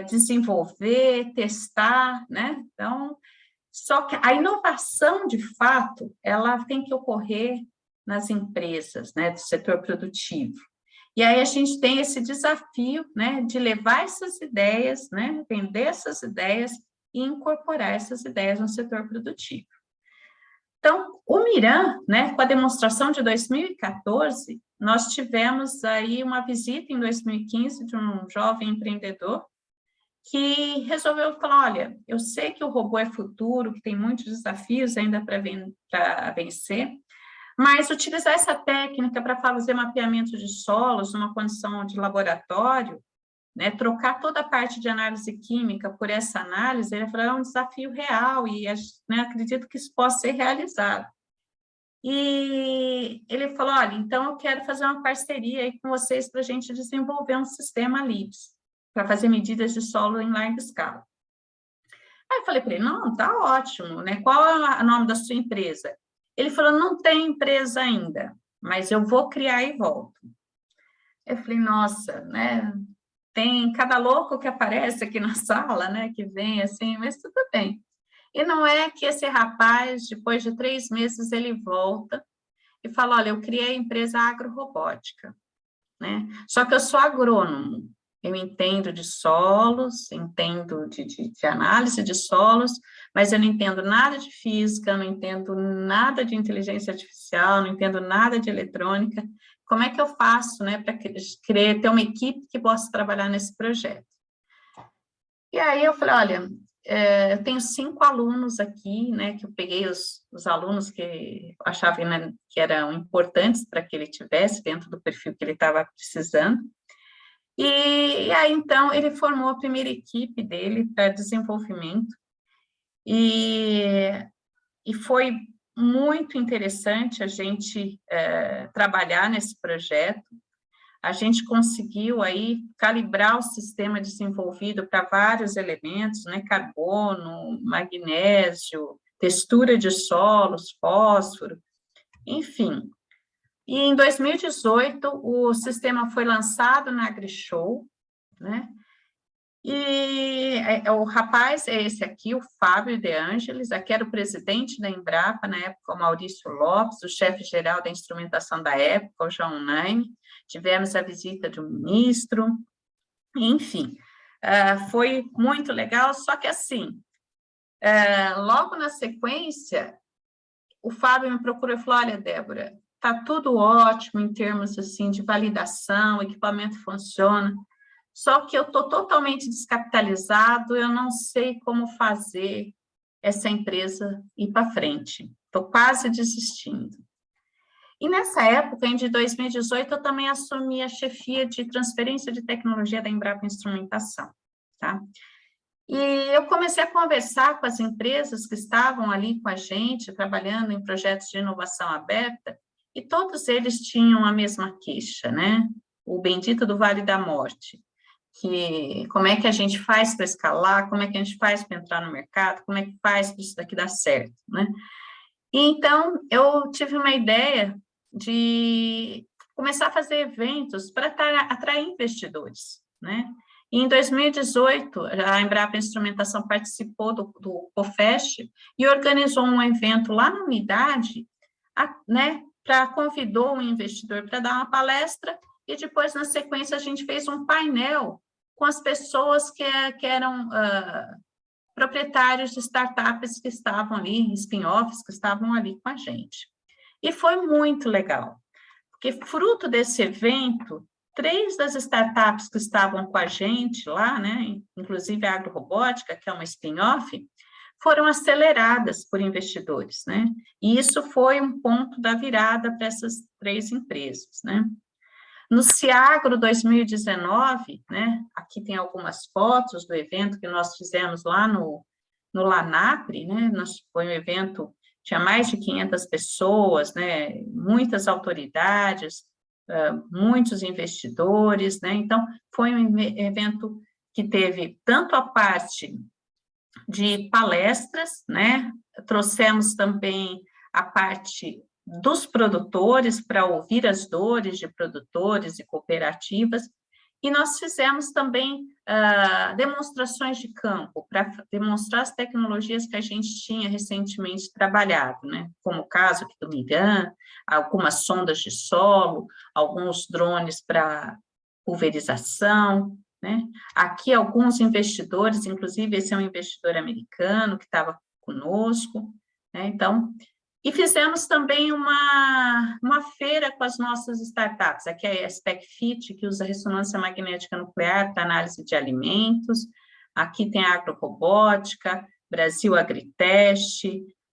desenvolver, testar, né? Então, só que a inovação, de fato, ela tem que ocorrer nas empresas, né, do setor produtivo. E aí a gente tem esse desafio, né, de levar essas ideias, né, vender essas ideias e incorporar essas ideias no setor produtivo. Então, o Miran, né, com a demonstração de 2014, nós tivemos aí uma visita em 2015 de um jovem empreendedor que resolveu falar, olha, eu sei que o robô é futuro, que tem muitos desafios ainda para vencer, mas utilizar essa técnica para fazer mapeamento de solos numa condição de laboratório, né, trocar toda a parte de análise química por essa análise, ele falou, é um desafio real e, né, acredito que isso possa ser realizado. E ele falou, olha, então eu quero fazer uma parceria aí com vocês para a gente desenvolver um sistema Libs, para fazer medidas de solo em larga escala. Aí eu falei para ele, não, tá ótimo, né? Qual é o nome da sua empresa? Ele falou, não tem empresa ainda, mas eu vou criar e volto. Eu falei, nossa, né? Tem cada louco que aparece aqui na sala, né? Que vem assim, mas tudo bem. E não é que esse rapaz, depois de 3 meses, ele volta e fala, olha, eu criei a empresa agrorobótica, né? Só que eu sou agrônomo, eu entendo de solos, entendo de análise de solos, mas eu não entendo nada de física, não entendo nada de inteligência artificial, não entendo nada de eletrônica. Como é que eu faço, né, para ter uma equipe que possa trabalhar nesse projeto? E aí eu falei, olha, eu tenho 5 alunos aqui, né, que eu peguei os alunos que eu achava, né, que eram importantes para que ele tivesse dentro do perfil que ele estava precisando. E aí, então, ele formou a primeira equipe dele para desenvolvimento, e foi muito interessante a gente trabalhar nesse projeto. A gente conseguiu aí calibrar o sistema desenvolvido para vários elementos, né, carbono, magnésio, textura de solos, fósforo, enfim. E em 2018, o sistema foi lançado na AgriShow, né? E o rapaz é esse aqui, o Fábio De Angelis, aqui era o presidente da Embrapa, na época, o Maurício Lopes, o chefe-geral da instrumentação da época, o João Naime. Tivemos a visita do ministro, enfim, foi muito legal, só que assim, logo na sequência, o Fábio me procurou e falou, olha, Débora, está tudo ótimo em termos assim, de validação, o equipamento funciona, só que eu estou totalmente descapitalizado, eu não sei como fazer essa empresa ir para frente, estou quase desistindo. E nessa época, em 2018, eu também assumi a chefia de transferência de tecnologia da Embrapa Instrumentação, tá? E eu comecei a conversar com as empresas que estavam ali com a gente, trabalhando em projetos de inovação aberta, e todos eles tinham a mesma queixa, né? O bendito do Vale da Morte, que como é que a gente faz para escalar, como é que a gente faz para entrar no mercado, como é que faz para isso daqui dar certo, né? E então, eu tive uma ideia de começar a fazer eventos para atrair investidores, né? E em 2018, a Embrapa Instrumentação participou do COFEST e organizou um evento lá na unidade, né, convidou um investidor para dar uma palestra, e depois, na sequência, a gente fez um painel com as pessoas que eram proprietários de startups que estavam ali, spin-offs que estavam ali com a gente. E foi muito legal, porque fruto desse evento, 3 das startups que estavam com a gente lá, né, inclusive a Agrorobótica, que é uma spin-off, foram aceleradas por investidores, né? E isso foi um ponto da virada para essas 3 empresas, né? No Ciagro 2019, né, aqui tem algumas fotos do evento que nós fizemos lá no LANAPRE, né, foi um evento, tinha mais de 500 pessoas, né, muitas autoridades, muitos investidores, né, então foi um evento que teve tanto a parte de palestras, né, trouxemos também a parte dos produtores, para ouvir as dores de produtores e cooperativas, e nós fizemos também demonstrações de campo, para demonstrar as tecnologias que a gente tinha recentemente trabalhado, né? Como o caso aqui do Miran, algumas sondas de solo, alguns drones para pulverização, né? Aqui alguns investidores, inclusive esse é um investidor americano que estava conosco, né? Então, e fizemos também uma feira com as nossas startups. Aqui é a SpecFit, que usa ressonância magnética nuclear para análise de alimentos. Aqui tem a Agrorobótica, Brasil Agritest,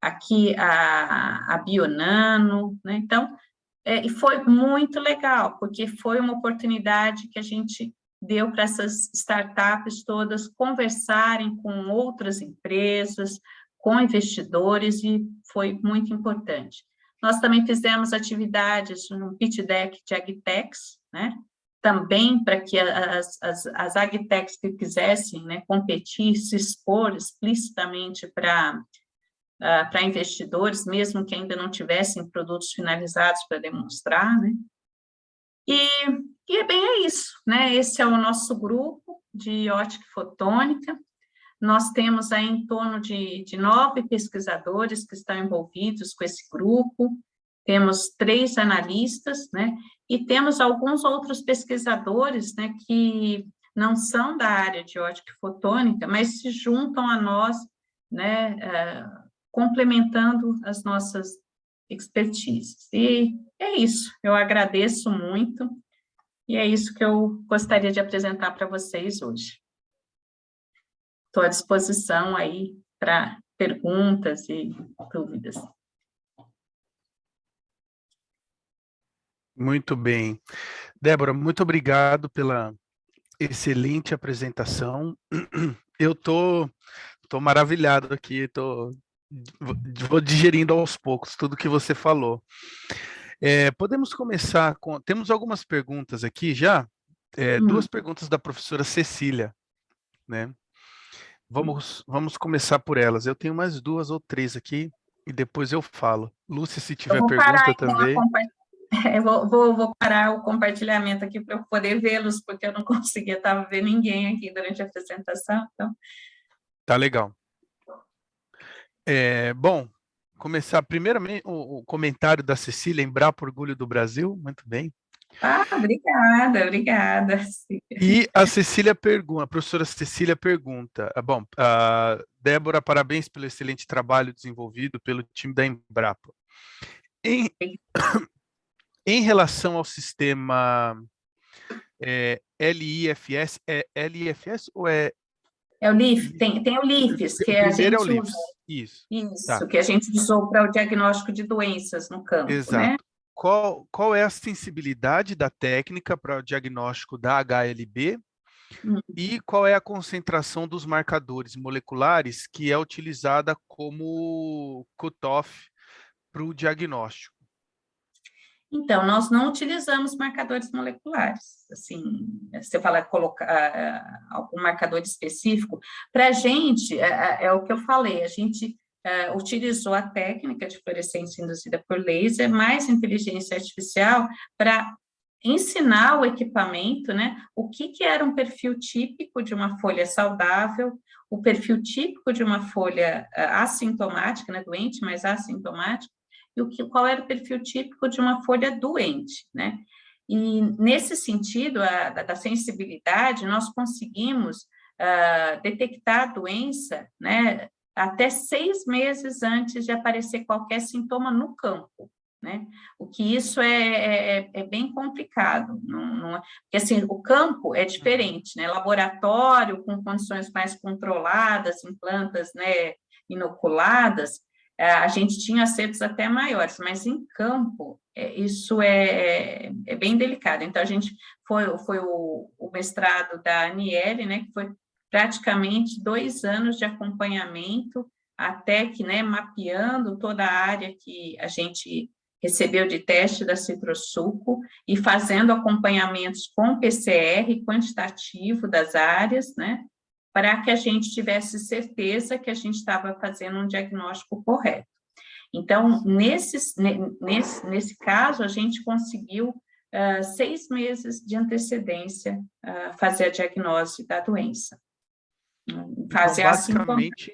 aqui a Bionano, né? Então, e foi muito legal, porque foi uma oportunidade que a gente deu para essas startups todas conversarem com outras empresas, com investidores, e foi muito importante. Nós também fizemos atividades no pitch deck de Agtechs, né? Também para que as Agtechs que quisessem, né, competir, se expor explicitamente para para investidores, mesmo que ainda não tivessem produtos finalizados para demonstrar, né? É isso, né? Esse é o nosso grupo de ótica fotônica. Nós temos aí em torno de 9 pesquisadores que estão envolvidos com esse grupo, temos 3 analistas, né? E temos alguns outros pesquisadores, né, que não são da área de ótica fotônica, mas se juntam a nós, né, complementando as nossas expertises. E é isso, eu agradeço muito, e é isso que eu gostaria de apresentar para vocês hoje. Estou à disposição aí para perguntas e dúvidas. Muito bem. Débora, muito obrigado pela excelente apresentação. Eu tô maravilhado aqui, vou digerindo aos poucos tudo que você falou. Podemos começar com... Temos algumas perguntas aqui já, 2 perguntas da professora Cecília, né? Vamos começar por elas. Eu tenho mais 2 ou 3 aqui e depois eu falo. Lúcia, se tiver pergunta também. Eu vou parar o compartilhamento aqui para eu poder vê-los, porque eu não conseguia ver ninguém aqui durante a apresentação. Então... Tá legal. Bom, começar primeiramente o comentário da Cecília, Embrapa Orgulho do Brasil, muito bem. Obrigada. E a Cecília pergunta, a professora Cecília pergunta, bom, Débora, parabéns pelo excelente trabalho desenvolvido pelo time da Embrapa. Em relação ao sistema LIFS, é LIFS ou é... É o LIF, tem o LIFES, que a gente o LIFES. usa. Isso, tá. Que a gente usou para o diagnóstico de doenças no campo, exato, né? Qual é a sensibilidade da técnica para o diagnóstico da HLB e qual é a concentração dos marcadores moleculares que é utilizada como cutoff para o diagnóstico? Então, nós não utilizamos marcadores moleculares, assim, você fala colocar algum marcador específico, para a gente, é o que eu falei, a gente utilizou a técnica de fluorescência induzida por laser, mais inteligência artificial, para ensinar o equipamento, né, o que era um perfil típico de uma folha saudável, o perfil típico de uma folha assintomática, né, doente, mas assintomática, e qual era o perfil típico de uma folha doente, né? E, nesse sentido, da sensibilidade, nós conseguimos detectar a doença, né, até 6 meses antes de aparecer qualquer sintoma no campo, né? O que isso é bem complicado, porque, assim, o campo é diferente, né? Laboratório, com condições mais controladas, em plantas, né, inoculadas, a gente tinha acertos até maiores, mas em campo, isso é bem delicado. Então, a gente foi o mestrado da Aniele, né, que foi praticamente 2 anos de acompanhamento, até que, né, mapeando toda a área que a gente recebeu de teste da Citrosuco e fazendo acompanhamentos com PCR quantitativo das áreas, né, para que a gente tivesse certeza que a gente estava fazendo um diagnóstico correto. Então, nesse caso, a gente conseguiu 6 meses de antecedência fazer a diagnose da doença. Fazer basicamente,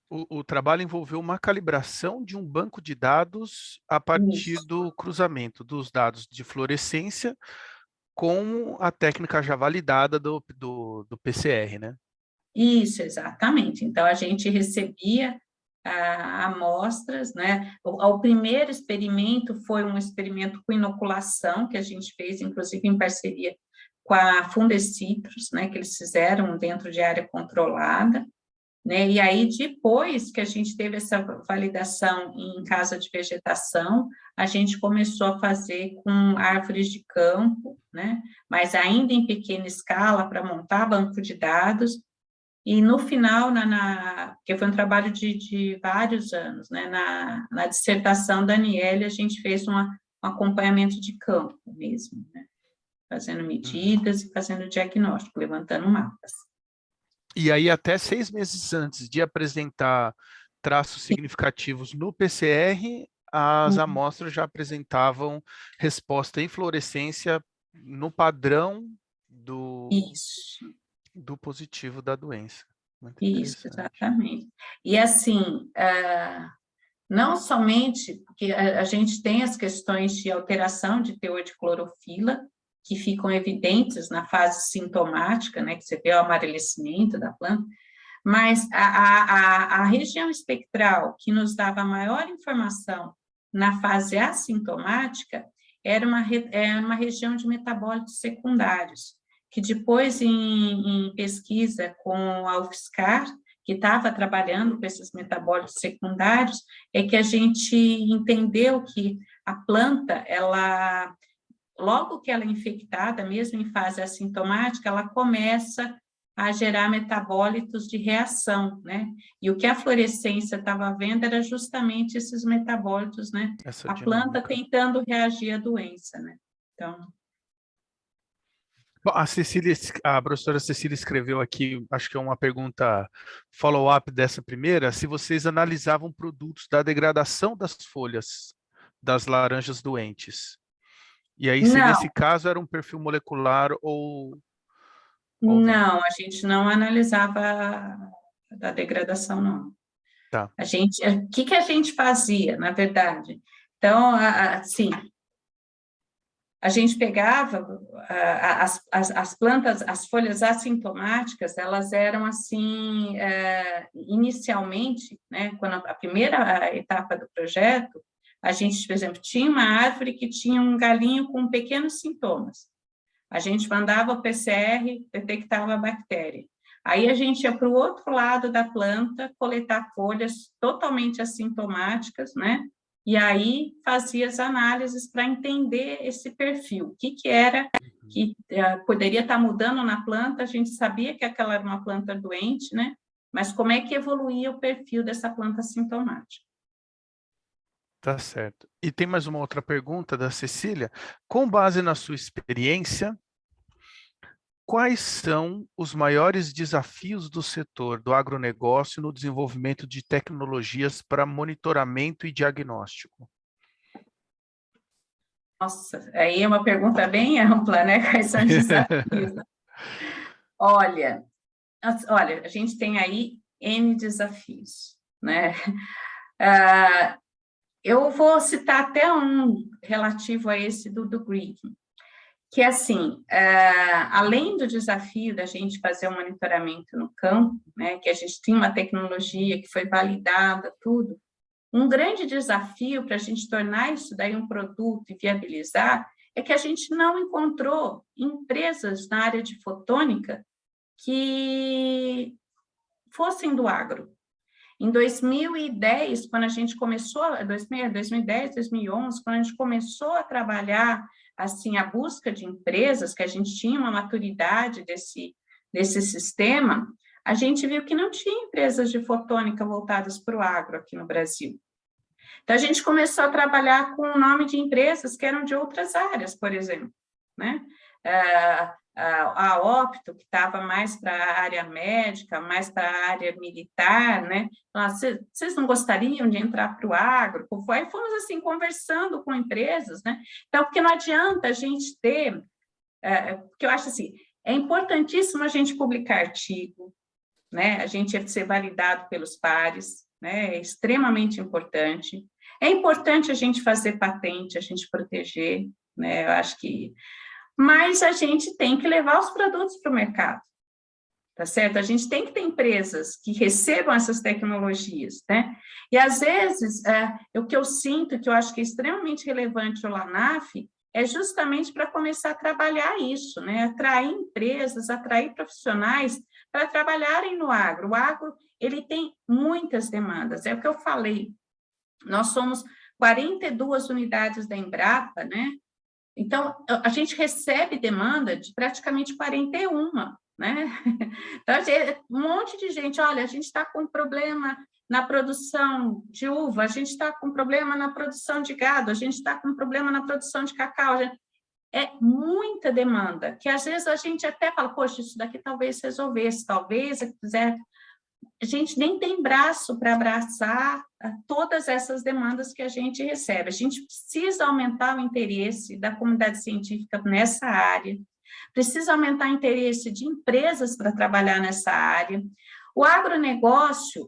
o trabalho envolveu uma calibração de um banco de dados a partir do cruzamento dos dados de fluorescência com a técnica já validada do PCR, né? Isso, exatamente. Então, a gente recebia amostras, né? O primeiro experimento foi um experimento com inoculação, que a gente fez, inclusive, em parceria com a Fundecitrus, né? Que eles fizeram dentro de área controlada, né? E aí, depois que a gente teve essa validação em casa de vegetação, a gente começou a fazer com árvores de campo, né? Mas ainda em pequena escala, para montar banco de dados. E no final, que foi um trabalho de vários anos, né, na dissertação da Aniele, a gente fez um acompanhamento de campo mesmo, né, fazendo medidas e fazendo diagnóstico, levantando mapas. E aí, até 6 meses antes de apresentar traços significativos no PCR, as amostras já apresentavam resposta em fluorescência no padrão do positivo da doença. Muito Isso, interessante. exatamente. E assim, não somente, porque a gente tem as questões de alteração de teor de clorofila, que ficam evidentes na fase sintomática, né, que você vê o amarelecimento da planta, mas a região espectral que nos dava maior informação na fase assintomática era uma região de metabólitos secundários, que depois, em pesquisa com a UFSCar, que estava trabalhando com esses metabólitos secundários, é que a gente entendeu que a planta, ela, logo que ela é infectada, mesmo em fase assintomática, ela começa a gerar metabólitos de reação, né? E o que a fluorescência estava vendo era justamente esses metabólitos, né? A planta tentando reagir à doença, né? Então... Bom, a professora Cecília escreveu aqui, acho que é uma pergunta follow-up dessa primeira, se vocês analisavam produtos da degradação das folhas das laranjas doentes. E aí, se nesse caso era um perfil molecular ou não, a gente não analisava da degradação, não. Tá. O que a gente fazia, na verdade? Então, assim, a gente pegava as plantas, as folhas assintomáticas, elas eram assim, inicialmente, né, quando a primeira etapa do projeto, a gente, por exemplo, tinha uma árvore que tinha um galinho com pequenos sintomas. A gente mandava o PCR, detectava a bactéria. Aí a gente ia para o outro lado da planta, coletar folhas totalmente assintomáticas, né? E aí fazia as análises para entender esse perfil. O que era que poderia estar mudando na planta, a gente sabia que aquela era uma planta doente, né? Mas como é que evoluía o perfil dessa planta assintomática? Tá certo. E tem mais uma outra pergunta da Cecília. Com base na sua experiência, quais são os maiores desafios do setor do agronegócio no desenvolvimento de tecnologias para monitoramento e diagnóstico? Nossa, aí é uma pergunta bem ampla, né? Quais são os desafios? Olha, a gente tem aí N desafios, né? Eu vou citar até um relativo a esse do Green, que é assim, além do desafio da gente fazer um monitoramento no campo, né, que a gente tem uma tecnologia que foi validada, tudo, um grande desafio para a gente tornar isso daí um produto e viabilizar é que a gente não encontrou empresas na área de fotônica que fossem do agro. Em 2010, quando a gente começou, 2010, 2011, quando a gente começou a trabalhar assim a busca de empresas, que a gente tinha uma maturidade desse sistema, a gente viu que não tinha empresas de fotônica voltadas para o agro aqui no Brasil. Então, a gente começou a trabalhar com o nome de empresas que eram de outras áreas, por exemplo, né? A Opto, que estava mais para a área médica, mais para a área militar, né? Vocês não gostariam de entrar para o agro? Aí fomos, assim, conversando com empresas, né? Então, porque não adianta a gente ter... porque eu acho, assim, é importantíssimo a gente publicar artigo, né? A gente ser validado pelos pares, né? É extremamente importante. É importante a gente fazer patente, a gente proteger, né? Eu acho que... Mas a gente tem que levar os produtos para o mercado, tá certo? A gente tem que ter empresas que recebam essas tecnologias, né? E, às vezes, o que eu sinto, que eu acho que é extremamente relevante o LANAF, é justamente para começar a trabalhar isso, né? Atrair empresas, atrair profissionais para trabalharem no agro. O agro, ele tem muitas demandas, é o que eu falei. Nós somos 42 unidades da Embrapa, né? Então, a gente recebe demanda de praticamente 41, né? Então, um monte de gente, olha, a gente está com problema na produção de uva, a gente está com problema na produção de gado, a gente está com problema na produção de cacau. É muita demanda, que às vezes a gente até fala, poxa, isso daqui talvez resolvesse, talvez, se quiser a gente nem tem braço para abraçar todas essas demandas que a gente recebe. A gente precisa aumentar o interesse da comunidade científica nessa área, precisa aumentar o interesse de empresas para trabalhar nessa área. O agronegócio,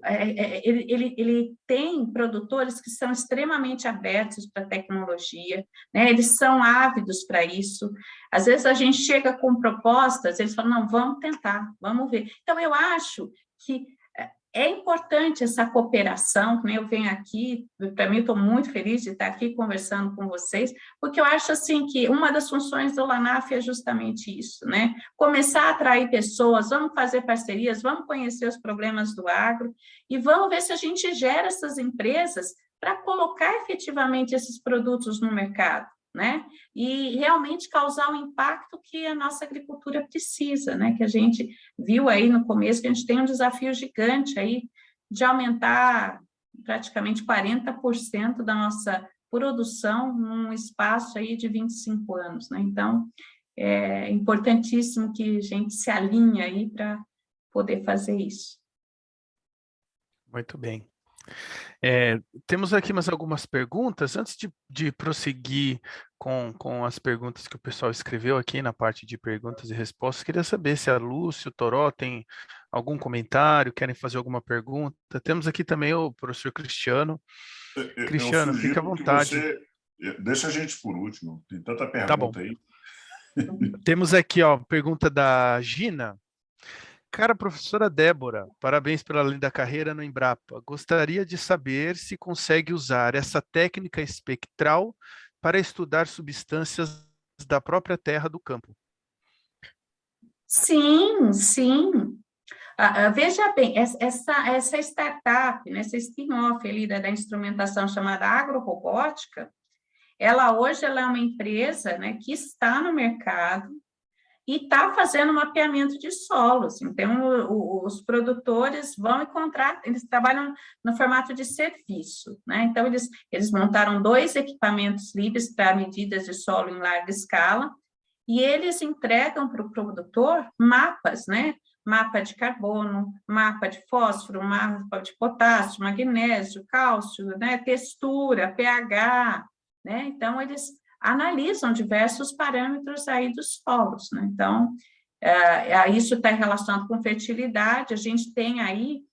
ele tem produtores que são extremamente abertos para a tecnologia, né? Eles são ávidos para isso. Às vezes a gente chega com propostas, eles falam, não, vamos tentar, vamos ver. Então, eu acho que é importante essa cooperação, né? Eu venho aqui, para mim, estou muito feliz de estar aqui conversando com vocês, porque eu acho, assim, que uma das funções do LANAF é justamente isso, né? Começar a atrair pessoas, vamos fazer parcerias, vamos conhecer os problemas do agro, e vamos ver se a gente gera essas empresas para colocar efetivamente esses produtos no mercado, né? E realmente causar o impacto que a nossa agricultura precisa, né? Que a gente viu aí no começo que a gente tem um desafio gigante aí de aumentar praticamente 40% da nossa produção num espaço aí de 25 anos, né? Então, é importantíssimo que a gente se alinhe aí para poder fazer isso. Muito bem. Temos aqui mais algumas perguntas. Antes de prosseguir com as perguntas que o pessoal escreveu aqui na parte de perguntas e respostas, queria saber se a Lúcia, o Toró tem algum comentário, querem fazer alguma pergunta. Temos aqui também o professor Cristiano. Cristiano, fique à vontade. Que você deixa a gente por último, tem tanta Tá bom. pergunta aí. Temos aqui, ó, pergunta da Gina. Cara, professora Débora, parabéns pela linda carreira no Embrapa. Gostaria de saber se consegue usar essa técnica espectral para estudar substâncias da própria terra do campo. Sim, sim. Veja bem, essa startup, né, essa spin-off ali da instrumentação chamada agrorobótica, hoje ela é uma empresa, né, que está no mercado e está fazendo mapeamento de solos. Então, os produtores vão encontrar, eles trabalham no formato de serviço, né? Então, eles montaram 2 equipamentos livres para medidas de solo em larga escala e eles entregam para o produtor mapas, né? Mapa de carbono, mapa de fósforo, mapa de potássio, magnésio, cálcio, né? Textura, pH, né? Então, eles analisam diversos parâmetros aí dos solos, né? Então, isso está relacionado com fertilidade, a gente tem aí,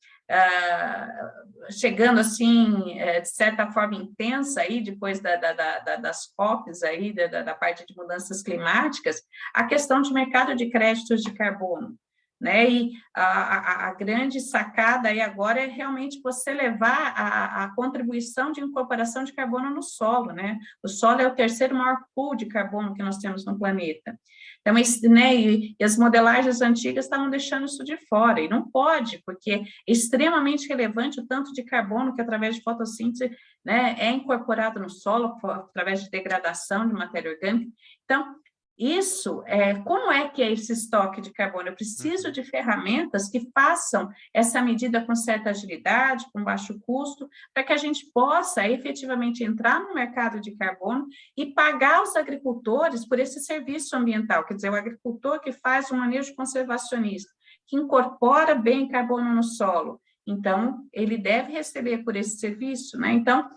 chegando assim, de certa forma intensa aí, depois das COPs aí, da parte de mudanças climáticas, a questão de mercado de créditos de carbono, né? E a grande sacada aí agora é realmente você levar a contribuição de incorporação de carbono no solo, né? O solo é o 3º maior pool de carbono que nós temos no planeta. Então, né, e as modelagens antigas estavam deixando isso de fora, e não pode, porque é extremamente relevante o tanto de carbono que, através de fotossíntese, né, é incorporado no solo, através de degradação de matéria orgânica. Então, como é que é esse estoque de carbono? Eu preciso de ferramentas que façam essa medida com certa agilidade, com baixo custo, para que a gente possa efetivamente entrar no mercado de carbono e pagar os agricultores por esse serviço ambiental, quer dizer, o agricultor que faz um manejo conservacionista, que incorpora bem carbono no solo, então, ele deve receber por esse serviço, né? Então,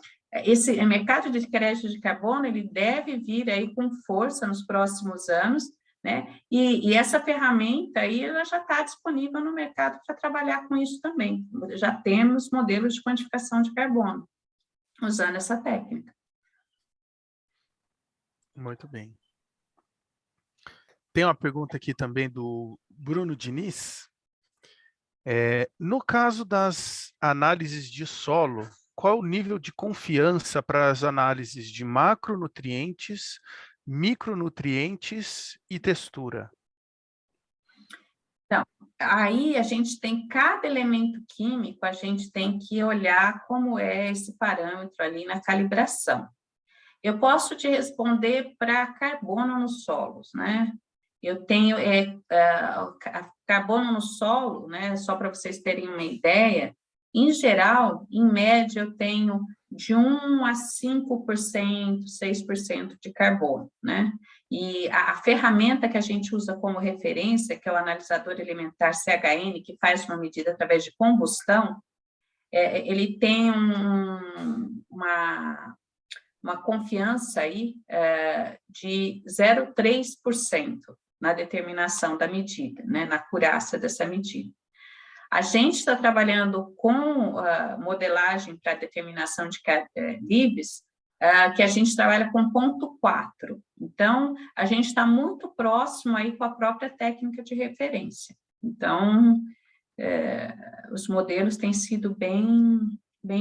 esse mercado de crédito de carbono, ele deve vir aí com força nos próximos anos, né? E essa ferramenta aí, ela já está disponível no mercado para trabalhar com isso também. Já temos modelos de quantificação de carbono, usando essa técnica. Muito bem. Tem uma pergunta aqui também do Bruno Diniz. No caso das análises de solo, qual o nível de confiança para as análises de macronutrientes, micronutrientes e textura? Então, aí a gente tem cada elemento químico, a gente tem que olhar como é esse parâmetro ali na calibração. Eu posso te responder para carbono nos solos, né? Eu tenho carbono no solo, né? Só para vocês terem uma ideia, em geral, em média, eu tenho de 1 a 5%, 6% de carbono, né? E a ferramenta que a gente usa como referência, que é o analisador elementar CHN, que faz uma medida através de combustão, ele tem uma confiança aí de 0,3% na determinação da medida, né, na acurácia dessa medida. A gente está trabalhando com modelagem para determinação de Libs, que a gente trabalha com 0,4. Então, a gente está muito próximo aí com a própria técnica de referência. Então, os modelos têm sido bem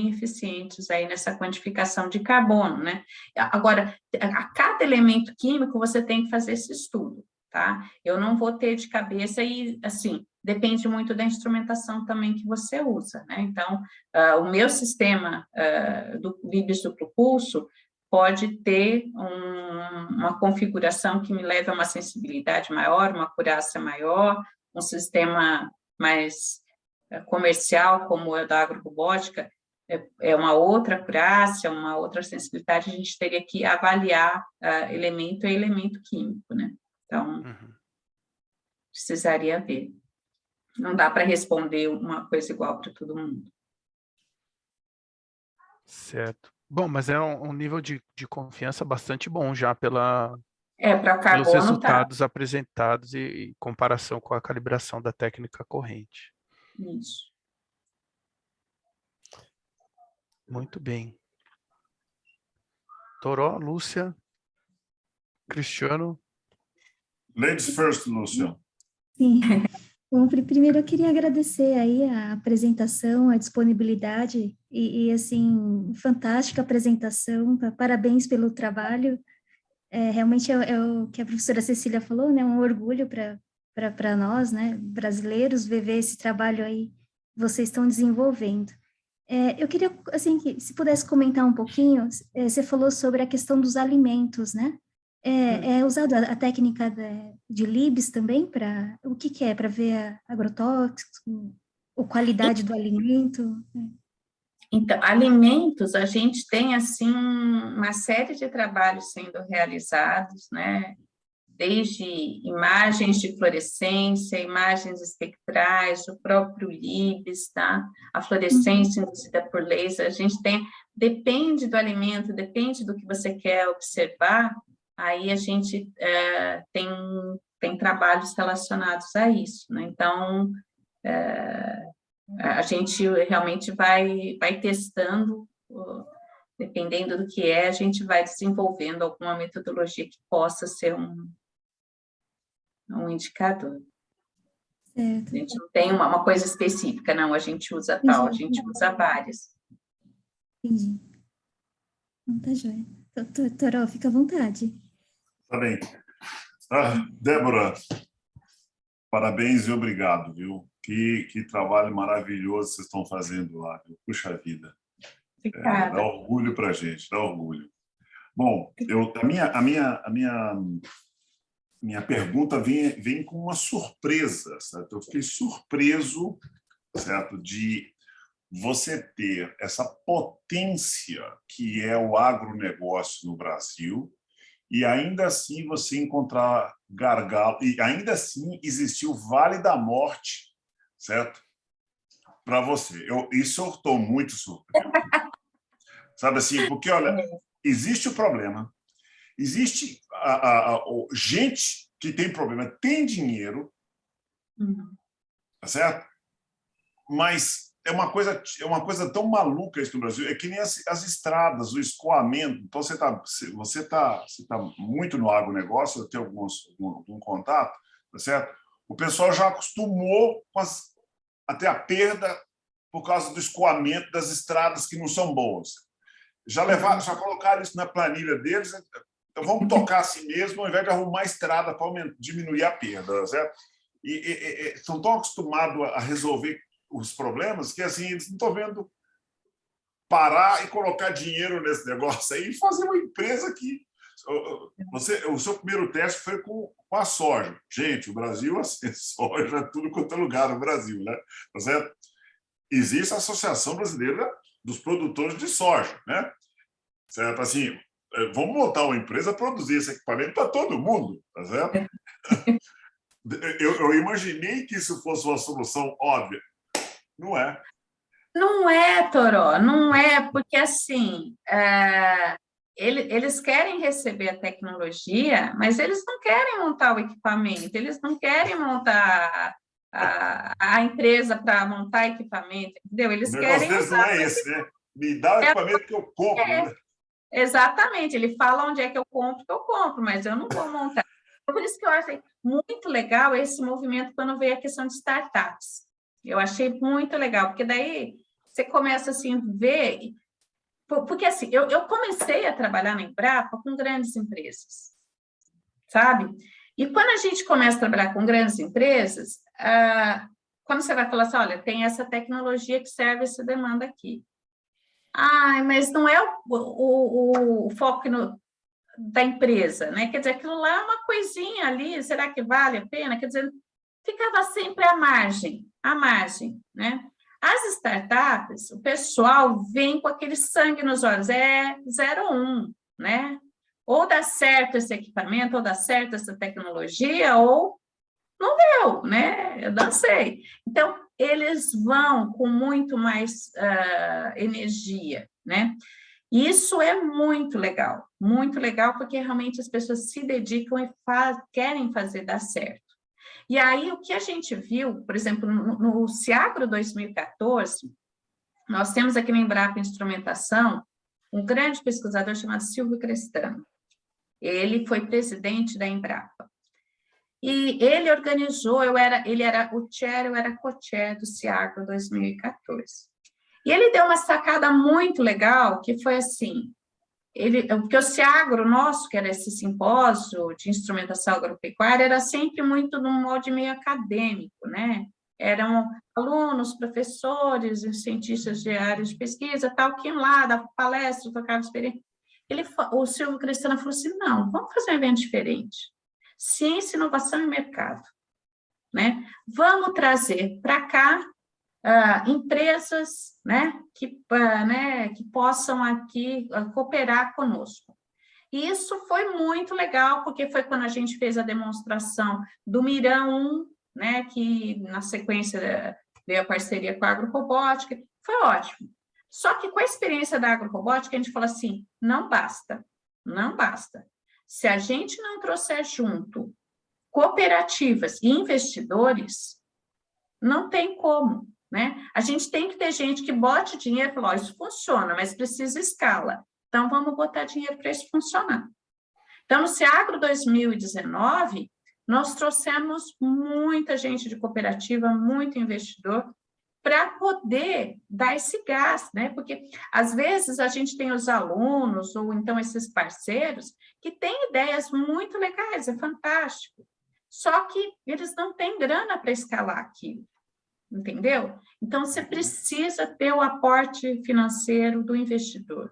eficientes aí nessa quantificação de carbono, né? Agora, a cada elemento químico você tem que fazer esse estudo, tá? Eu não vou ter de cabeça e, assim, depende muito da instrumentação também que você usa, né? Então, o meu sistema do Libs duplo pulso pode ter uma configuração que me leve a uma sensibilidade maior, uma acurácia maior, um sistema mais comercial, como é da agrorobótica, é uma outra acurácia, uma outra sensibilidade, a gente teria que avaliar elemento a elemento químico, né? Então, precisaria ver. Não dá para responder uma coisa igual para todo mundo. Certo. Bom, mas é um nível de confiança bastante bom já Para pelos carbono, resultados apresentados e em comparação com a calibração da técnica corrente. Isso. Muito bem. Toró, Lúcia, Cristiano. Ladies first, Lúcia. Sim. Bom, primeiro eu queria agradecer aí a apresentação, a disponibilidade e assim, fantástica apresentação, parabéns pelo trabalho. Realmente é o que a professora Cecília falou, né, um orgulho para nós, né, brasileiros, ver esse trabalho aí que vocês estão desenvolvendo. Eu queria, assim, que se pudesse comentar um pouquinho, você falou sobre a questão dos alimentos, né? É usada a técnica de Libs também para o que é? Para ver agrotóxico, a qualidade do alimento? Então, alimentos, a gente tem, assim, uma série de trabalhos sendo realizados, né? Desde imagens de fluorescência, imagens espectrais, o próprio Libs, tá? A fluorescência induzida por laser, a gente tem, depende do alimento, depende do que você quer observar, aí a gente tem trabalhos relacionados a isso, né? Então, a gente realmente vai testando, dependendo do que a gente vai desenvolvendo alguma metodologia que possa ser um indicador. Certo. A gente não tem uma coisa específica, não, a gente usa tal, a gente usa várias. Entendi. Então, tá joia. Toró, fica à vontade. Tá bem. Débora, parabéns e obrigado, viu? Que trabalho maravilhoso vocês estão fazendo lá, viu? Puxa vida. Obrigada. Dá orgulho para a gente, dá orgulho. Bom, a minha pergunta vem com uma surpresa, certo? Eu fiquei surpreso, certo, de você ter essa potência que é o agronegócio no Brasil e ainda assim você encontrar gargalo, e ainda assim existiu o Vale da Morte, certo? Para você. Isso eu estou muito surpreso. Sabe assim, porque, olha, existe o problema, existe gente que tem problema, tem dinheiro, tá certo? Mas é uma coisa tão maluca isso no Brasil, é que nem as estradas, o escoamento. Então, você tá muito no agronegócio, eu tenho algum contato, tá certo? O pessoal já acostumou até a perda por causa do escoamento das estradas que não são boas. Já colocaram isso na planilha deles, então vamos tocar assim mesmo, ao invés de arrumar estrada para diminuir a perda, certo? E estão tão acostumados a resolver os problemas que assim eles não estão vendo parar e colocar dinheiro nesse negócio aí e fazer uma empresa que... O seu primeiro teste foi com a soja. Gente, o Brasil, assim, soja, tudo quanto é lugar no Brasil, né? Tá certo? Existe a Associação Brasileira dos produtores de soja, né? Certo? Assim, vamos montar uma empresa a produzir esse equipamento para todo mundo, tá certo? Eu imaginei que isso fosse uma solução óbvia. Não é. Não é, Toró, não é, porque assim, eles querem receber a tecnologia, mas eles não querem montar o equipamento, eles não querem montar a empresa para montar equipamento, entendeu? O Eles negócio querem deles não é esse, né? Me dá o equipamento que eu compro, né? Exatamente, ele fala onde é que eu compro, mas eu não vou montar. Por isso que eu achei muito legal esse movimento quando veio a questão de startups. Eu achei muito legal, porque daí você começa assim a ver, porque assim, eu comecei a trabalhar na Embrapa com grandes empresas, sabe? E quando a gente começa a trabalhar com grandes empresas, quando você vai falar assim, olha, tem essa tecnologia que serve essa demanda aqui. Mas não é o foco da empresa, né? Quer dizer, aquilo lá é uma coisinha ali, será que vale a pena? Quer dizer, ficava sempre à margem, né? As startups, o pessoal vem com aquele sangue nos olhos, 0-1, né? Ou dá certo esse equipamento, ou dá certo essa tecnologia, ou não deu, né? Eu não sei. Então, eles vão com muito mais energia, né? Isso é muito legal, porque realmente as pessoas se dedicam e querem fazer dar certo. E aí, o que a gente viu, por exemplo, no Ciagro 2014, nós temos aqui na Embrapa Instrumentação um grande pesquisador chamado Silvio Crestano. Ele foi presidente da Embrapa. E ele organizou, ele era o chair, eu era co-chair do Ciagro 2014. E ele deu uma sacada muito legal, que foi assim, porque o Ciagro nosso, que era esse simpósio de instrumentação agropecuária, era sempre muito num molde meio acadêmico, né? Eram alunos, professores, cientistas de áreas de pesquisa, tal, que iam lá, davam palestra, tocavam experiência. O Silvio Cristano falou assim, não, vamos fazer um evento diferente. Ciência, inovação e mercado, né? Vamos trazer para cá empresas, né, que possam aqui cooperar conosco. E isso foi muito legal, porque foi quando a gente fez a demonstração do Mirão 1, né, que na sequência veio a parceria com a agrorobótica, foi ótimo. Só que com a experiência da agrorobótica, a gente falou assim, não basta. Se a gente não trouxer junto cooperativas e investidores, não tem como, né? A gente tem que ter gente que bote dinheiro e fala, isso funciona, mas precisa escala. Então, vamos botar dinheiro para isso funcionar. Então, no Ciagro 2019, nós trouxemos muita gente de cooperativa, muito investidor, para poder dar esse gás, né? Porque, às vezes, a gente tem os alunos, ou então esses parceiros, que têm ideias muito legais, é fantástico. Só que eles não têm grana para escalar aquilo, entendeu? Então, você precisa ter o aporte financeiro do investidor,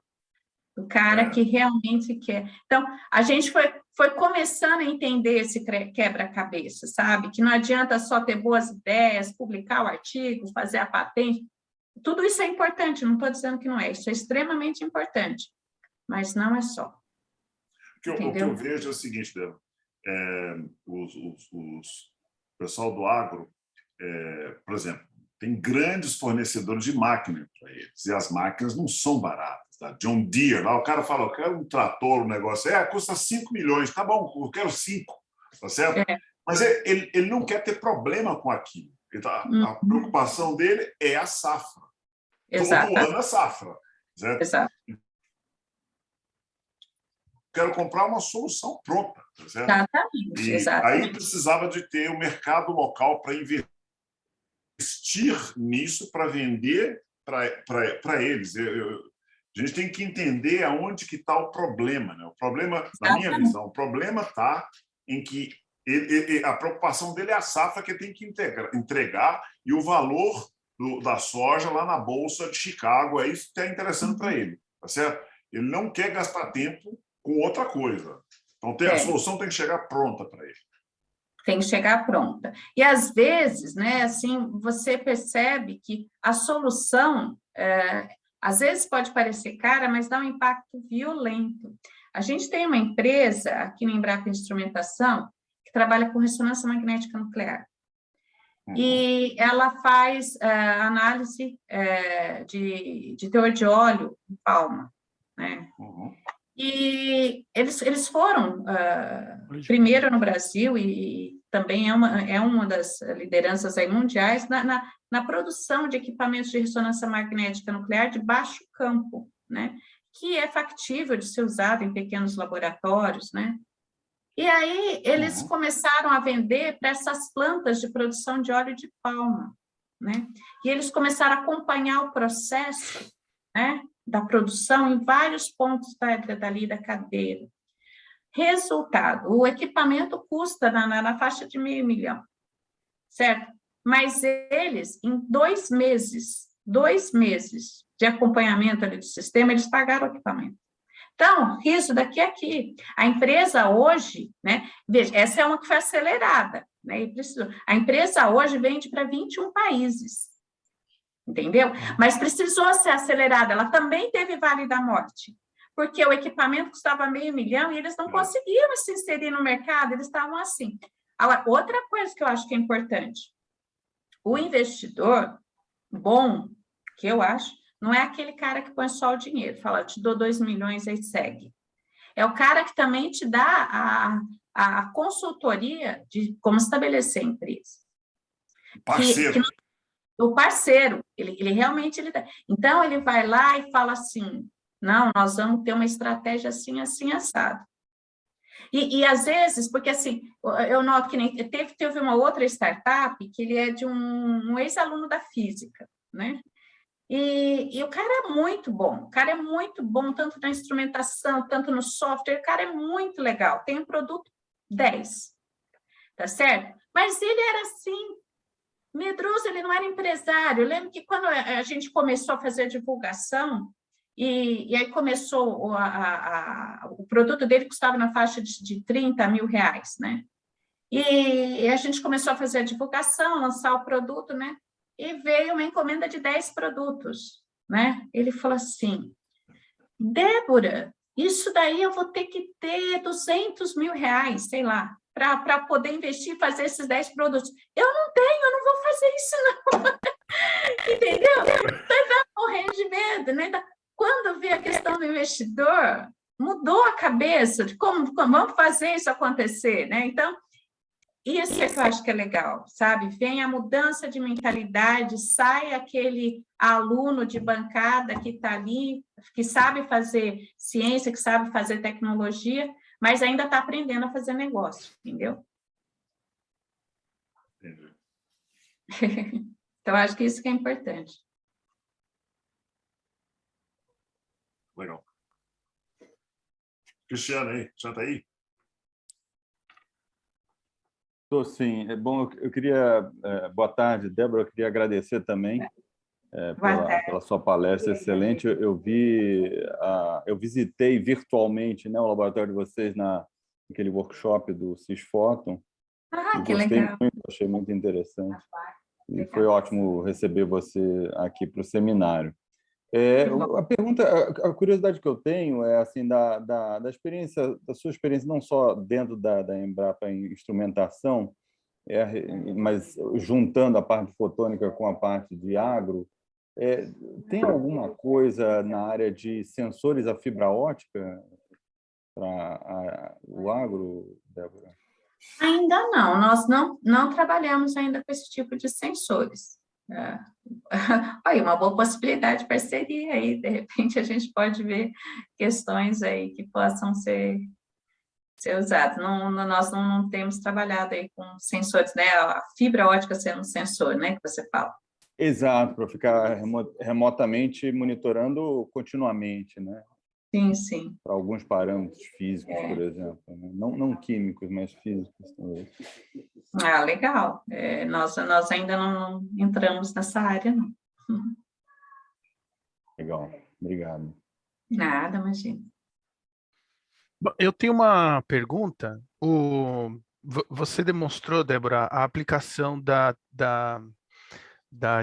do cara que realmente quer. Então, a gente foi começando a entender esse quebra-cabeça, sabe? Que não adianta só ter boas ideias, publicar o artigo, fazer a patente. Tudo isso é importante, não estou dizendo que não é. Isso é extremamente importante, mas não é só. O que eu vejo é o seguinte, Débora, o pessoal do agro, por exemplo, tem grandes fornecedores de máquinas para eles, e as máquinas não são baratas. Tá? John Deere, lá o cara fala, eu quero um trator, um negócio, custa 5 milhões, tá bom, eu quero 5, tá certo? Mas ele não quer ter problema com aquilo. A preocupação dele é a safra. Exato. Todo ano é safra. Certo? Exato. Quero comprar uma solução pronta. Tá certo? Exatamente. E exatamente. aí precisava de ter um mercado local para investir nisso, para vender para eles. A gente tem que entender aonde que está o problema. Né? O problema, na minha visão, o problema está em que a preocupação dele é a safra que tem que entregar e o valor da soja lá na Bolsa de Chicago, é isso que está interessando para ele. Tá certo? Ele não quer gastar tempo com outra coisa. Então, a solução tem que chegar pronta para ele. Tem que chegar pronta. E, às vezes, né, assim, você percebe que a solução Às vezes pode parecer cara, mas dá um impacto violento. A gente tem uma empresa aqui na Embrapa Instrumentação que trabalha com ressonância magnética nuclear. E ela faz análise de teor de óleo em palma, né? E eles foram primeiro no Brasil e também é uma das lideranças aí mundiais na produção de equipamentos de ressonância magnética nuclear de baixo campo, né? Que é factível de ser usado em pequenos laboratórios, né? E aí eles começaram a vender para essas plantas de produção de óleo de palma, né? E eles começaram a acompanhar o processo, né, da produção em vários pontos dali da cadeia. Resultado, o equipamento custa na faixa de R$500 mil, certo? Mas eles, em 2 meses de acompanhamento ali do sistema, eles pagaram o equipamento. Então, isso daqui é aqui. A empresa hoje, né? Veja, essa é uma que foi acelerada, né? A empresa hoje vende para 21 países, entendeu? Mas precisou ser acelerada, ela também teve Vale da Morte, porque o equipamento custava R$500 mil e eles não conseguiam se inserir no mercado, eles estavam assim. Agora, outra coisa que eu acho que é importante, o investidor bom, que eu acho, não é aquele cara que põe só o dinheiro, fala, te dou 2 milhões, aí segue. É o cara que também te dá a consultoria de como estabelecer a empresa. Parceiro. O parceiro, ele realmente... Então, ele vai lá e fala assim, não, nós vamos ter uma estratégia assim, assim, assado. E às vezes, porque assim, eu noto que nem, teve uma outra startup que ele é de um ex-aluno da física, né? E o cara é muito bom, tanto na instrumentação, tanto no software, o cara é muito legal, tem um produto 10, tá certo? Mas ele era assim, medroso, ele não era empresário. Eu lembro que quando a gente começou a fazer a divulgação, e aí começou, o produto dele custava na faixa de R$30 mil, né? E a gente começou a fazer a divulgação, lançar o produto, né? E veio uma encomenda de 10 produtos, né? Ele falou assim, Débora, isso daí eu vou ter que ter R$200 mil, sei lá, para poder investir e fazer esses 10 produtos. Eu não tenho, eu não vou fazer isso, não. Entendeu? Vai morrendo de medo, né? Quando vi a questão do investidor, mudou a cabeça de como vamos fazer isso acontecer, né? Então, isso é que eu acho que é legal, sabe? Vem a mudança de mentalidade, sai aquele aluno de bancada que está ali, que sabe fazer ciência, que sabe fazer tecnologia, mas ainda está aprendendo a fazer negócio, entendeu? Entendi. Então, acho que isso que é importante. Legal. Cristiano aí, já está aí? Estou sim. É bom, eu queria... boa tarde, Débora, eu queria agradecer também pela sua palestra excelente. Eu visitei virtualmente, né, o laboratório de vocês naquele workshop do Cisfóton. Que legal. Achei muito interessante. E foi ótimo receber você aqui para o seminário. A curiosidade que eu tenho é assim da experiência, da sua experiência não só dentro da Embrapa em instrumentação, mas juntando a parte fotônica com a parte de agro, tem alguma coisa na área de sensores a fibra ótica para o agro, Débora? Ainda não, nós não trabalhamos ainda com esse tipo de sensores. Aí, uma boa possibilidade de parceria aí, de repente a gente pode ver questões aí que possam ser usadas. Nós não temos trabalhado aí com sensores, né? A fibra ótica sendo um sensor, né, que você fala. Exato, para ficar remotamente monitorando continuamente, né? Sim, sim. Para alguns parâmetros físicos, por exemplo, né? Não químicos, mas físicos também. Legal. Nós ainda não entramos nessa área, não. Legal, obrigado. Nada, imagina. Eu tenho uma pergunta. Você demonstrou, Débora, a aplicação da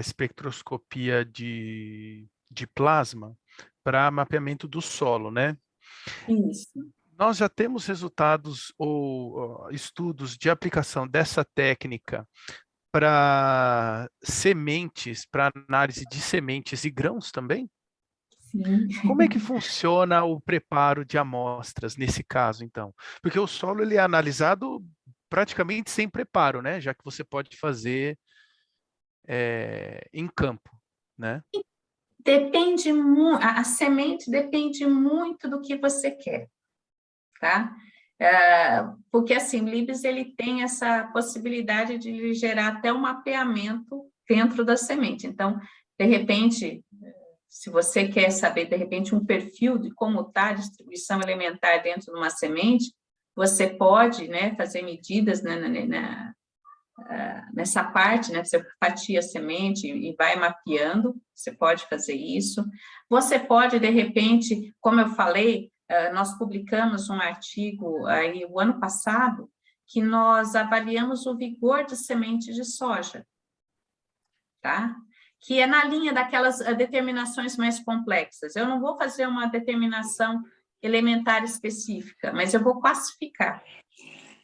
espectroscopia de de plasma para mapeamento do solo, né? Isso. Nós já temos resultados ou estudos de aplicação dessa técnica para sementes, para análise de sementes e grãos também? Sim. Como é que funciona o preparo de amostras nesse caso, então? Porque o solo ele é analisado praticamente sem preparo, né? Já que você pode fazer em campo, né? Depende muito, a semente depende muito do que você quer, tá? Porque, assim, o Libs, ele tem essa possibilidade de gerar até um mapeamento dentro da semente. Então, de repente, se você quer saber, de repente, um perfil de como está a distribuição elementar dentro de uma semente, você pode, né, fazer medidas nessa parte, né? Você fatia a semente e vai mapeando, você pode fazer isso. Você pode, de repente, como eu falei, nós publicamos um artigo aí o ano passado, que nós avaliamos o vigor de semente de soja, tá? Que é na linha daquelas determinações mais complexas. Eu não vou fazer uma determinação elementar específica, mas eu vou classificar.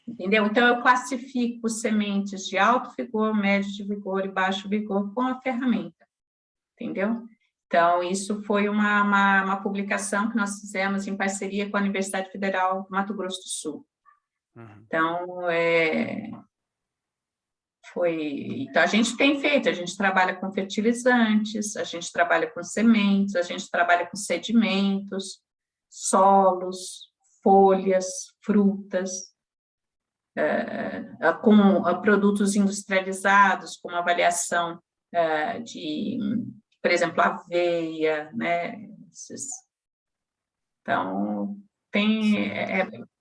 Entendeu? Então, eu classifico sementes de alto vigor, médio de vigor e baixo vigor com a ferramenta, entendeu? Então, isso foi uma publicação que nós fizemos em parceria com a Universidade Federal do Mato Grosso do Sul. Então, então, a gente tem feito, a gente trabalha com fertilizantes, a gente trabalha com sementes, a gente trabalha com sedimentos, solos, folhas, frutas, com produtos industrializados, com uma avaliação de, por exemplo, aveia, né? Então,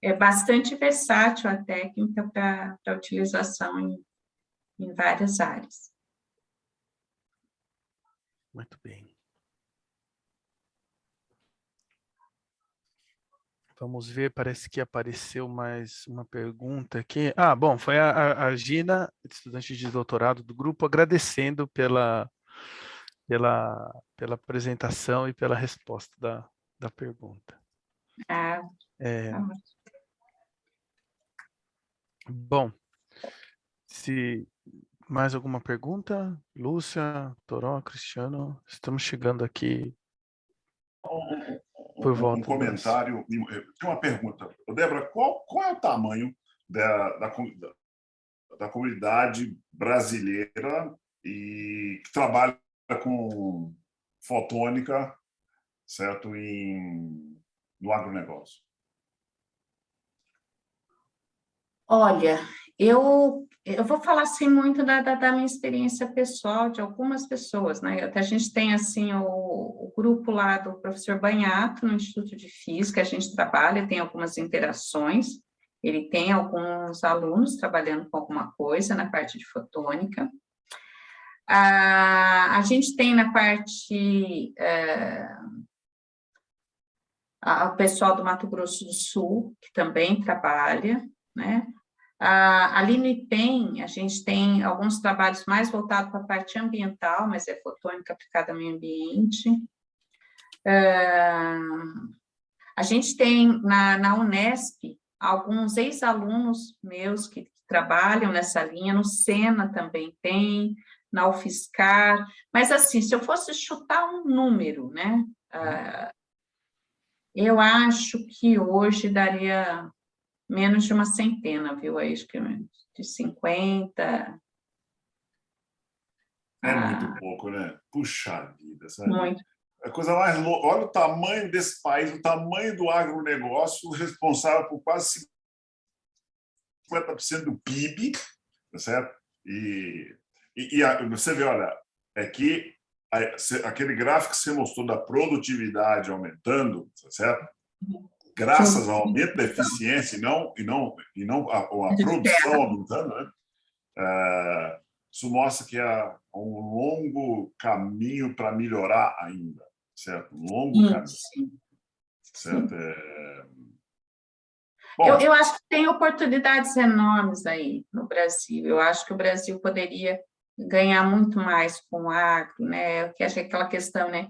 é bastante versátil a técnica para utilização em várias áreas. Muito bem. Vamos ver, parece que apareceu mais uma pergunta aqui. Bom, foi a Gina, estudante de doutorado do grupo, agradecendo pela apresentação e pela resposta da pergunta. Bom, se mais alguma pergunta? Lúcia, Toró, Cristiano, estamos chegando aqui por volta. Um comentário, tem uma pergunta. Débora, qual é o tamanho da comunidade brasileira e que trabalha com fotônica, certo, no agronegócio? Olha, eu vou falar assim muito da minha experiência pessoal, de algumas pessoas, né? Até a gente tem assim o grupo lá do professor Banhato, no Instituto de Física, a gente trabalha, tem algumas interações, ele tem alguns alunos trabalhando com alguma coisa na parte de fotônica. A gente tem na parte o pessoal do Mato Grosso do Sul, que também trabalha, né? Ali no IPEM, a gente tem alguns trabalhos mais voltados para a parte ambiental, mas é fotônica aplicada ao meio ambiente. A gente tem na Unesp alguns ex-alunos meus que trabalham nessa linha, no SENA também tem, na UFSCar, mas assim, se eu fosse chutar um número, né, eu acho que hoje daria menos de uma centena, viu? Acho que de 50. É muito pouco, né? Puxa vida, sabe? Muito. A coisa mais louca. Olha o tamanho desse país, o tamanho do agronegócio, responsável por quase 50% do PIB, tá certo? E você vê, olha, é que aquele gráfico que você mostrou da produtividade aumentando, tá certo? Graças ao aumento da eficiência e não a produção aumentando, né? Isso mostra que há um longo caminho para melhorar ainda, certo? Um longo caminho, certo? Bom, eu acho que tem oportunidades enormes aí no Brasil. Eu acho que o Brasil poderia ganhar muito mais com o agro, né? Que acho que aquela questão, né,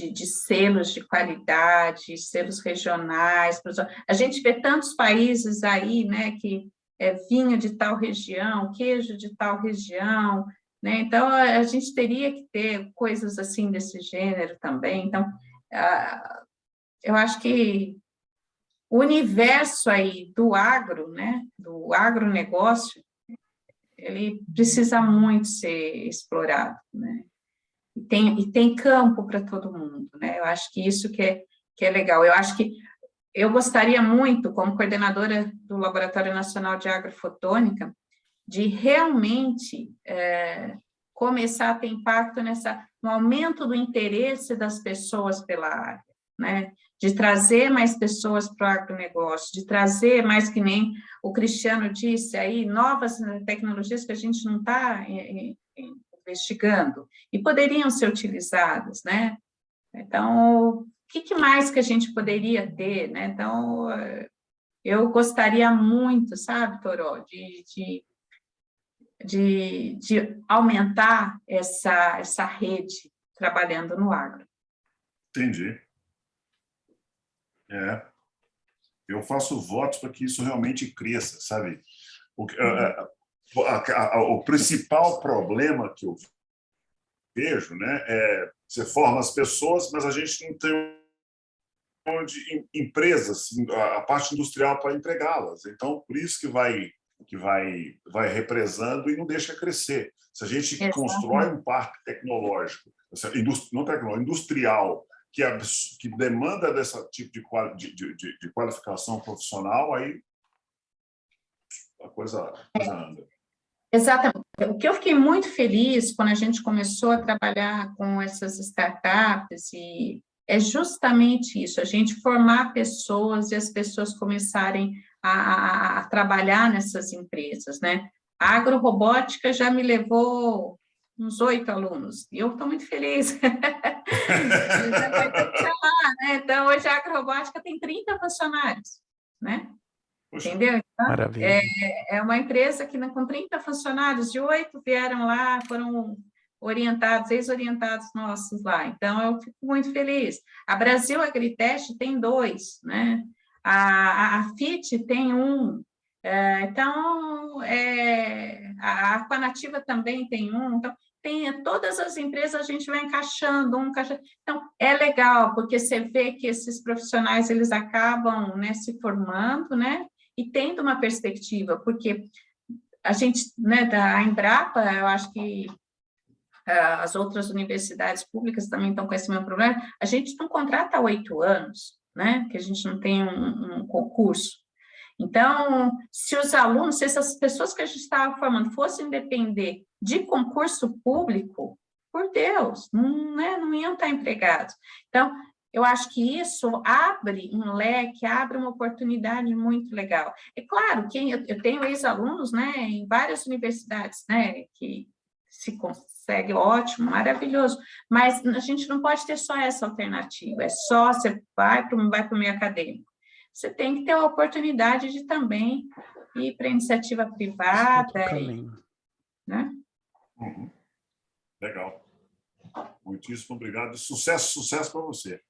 de selos de qualidade, selos regionais. A gente vê tantos países aí, né, que é vinho de tal região, queijo de tal região, né? Então, a gente teria que ter coisas assim desse gênero também. Então, eu acho que o universo aí do agro, né, do agronegócio, ele precisa muito ser explorado, né? E tem campo para todo mundo, né? Eu acho que isso que é legal. Eu acho que eu gostaria muito, como coordenadora do Laboratório Nacional de Agrofotônica, de realmente começar a ter impacto no aumento do interesse das pessoas pela área, né? De trazer mais pessoas para o agronegócio, de trazer mais, que nem o Cristiano disse aí, novas tecnologias que a gente não está investigando e poderiam ser utilizadas, né? Então, o que mais que a gente poderia ter, né? Então, eu gostaria muito, sabe, Toró, de aumentar essa rede trabalhando no agro. Entendi. Eu faço votos para que isso realmente cresça, sabe? O principal problema que eu vejo, né, você forma as pessoas, mas a gente não tem empresas, a parte industrial para empregá-las. Então, por isso que vai represando e não deixa crescer. Se a gente constrói um parque tecnológico, não tecnológico, industrial, que demanda desse tipo de qualificação profissional, aí a coisa anda. Exatamente. O que eu fiquei muito feliz quando a gente começou a trabalhar com essas startups é justamente isso, a gente formar pessoas e as pessoas começarem a trabalhar nessas empresas, né? A agrorobótica já me levou uns 8 alunos, e eu estou muito feliz. Já vai ter que falar, né? Então, hoje a agrorobótica tem 30 funcionários, né? Entendeu? Então, Maravilha. é uma empresa que, com 30 funcionários, de 8 vieram lá, foram orientados, ex-orientados nossos lá. Então, eu fico muito feliz. A Brasil Agriteste tem 2, né? A FIT tem 1. Então, a Aquanativa também tem 1. Então, todas as empresas a gente vai encaixando, Então, é legal, porque você vê que esses profissionais, eles acabam, né, se formando, né? E tendo uma perspectiva, porque a gente, né, da Embrapa, eu acho que as outras universidades públicas também estão com esse mesmo problema, a gente não contrata há 8 anos, né, que a gente não tem um concurso. Então, se os alunos, se essas pessoas que a gente estava formando fossem depender de concurso público, por Deus, não iam estar empregados. Então, eu acho que isso abre um leque, abre uma oportunidade muito legal. É claro que eu tenho ex-alunos, né, em várias universidades, né, que se consegue ótimo, maravilhoso, mas a gente não pode ter só essa alternativa, é só você vai para o meio acadêmico. Você tem que ter a oportunidade de também ir para a iniciativa privada, né? Uhum. Legal. Muitíssimo obrigado. Sucesso para você.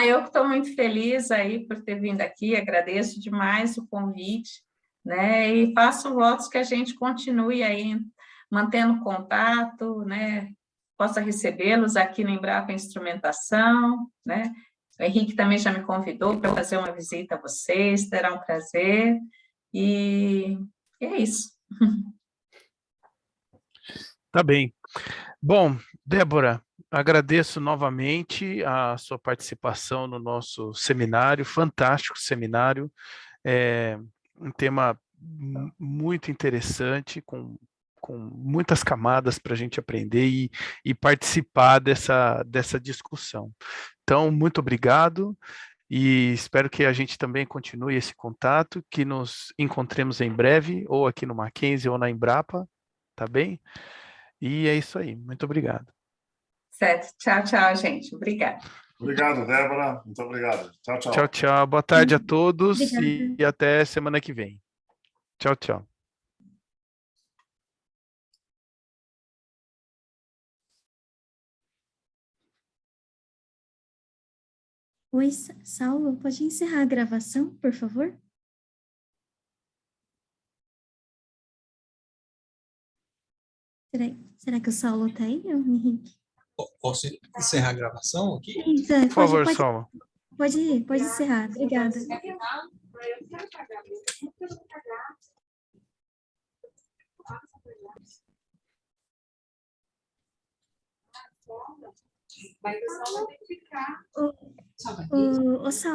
Eu estou muito feliz aí por ter vindo aqui, agradeço demais o convite, né? E faço votos que a gente continue aí mantendo contato, né? Possa recebê-los aqui no Embrapa Instrumentação, né? O Henrique também já me convidou para fazer uma visita a vocês, terá um prazer, e é isso. Tá bem. Bom, Débora, agradeço novamente a sua participação no nosso seminário, fantástico seminário, um tema muito interessante, com muitas camadas para a gente aprender e participar dessa discussão. Então, muito obrigado e espero que a gente também continue esse contato, que nos encontremos em breve, ou aqui no Mackenzie ou na Embrapa, tá bem? E é isso aí, muito obrigado. Certo, tchau, gente, obrigada. Obrigado, Débora, muito obrigado. Tchau. Tchau, tchau, boa tarde a todos. Obrigada. E até semana que vem. Tchau, tchau. Oi, Saulo, pode encerrar a gravação, por favor? Será que o Saulo está aí, ou Henrique? Posso encerrar a gravação aqui? Por favor, Saulo. Pode encerrar, obrigada. Mas o Saulo vai ter que ficar. O Saulo,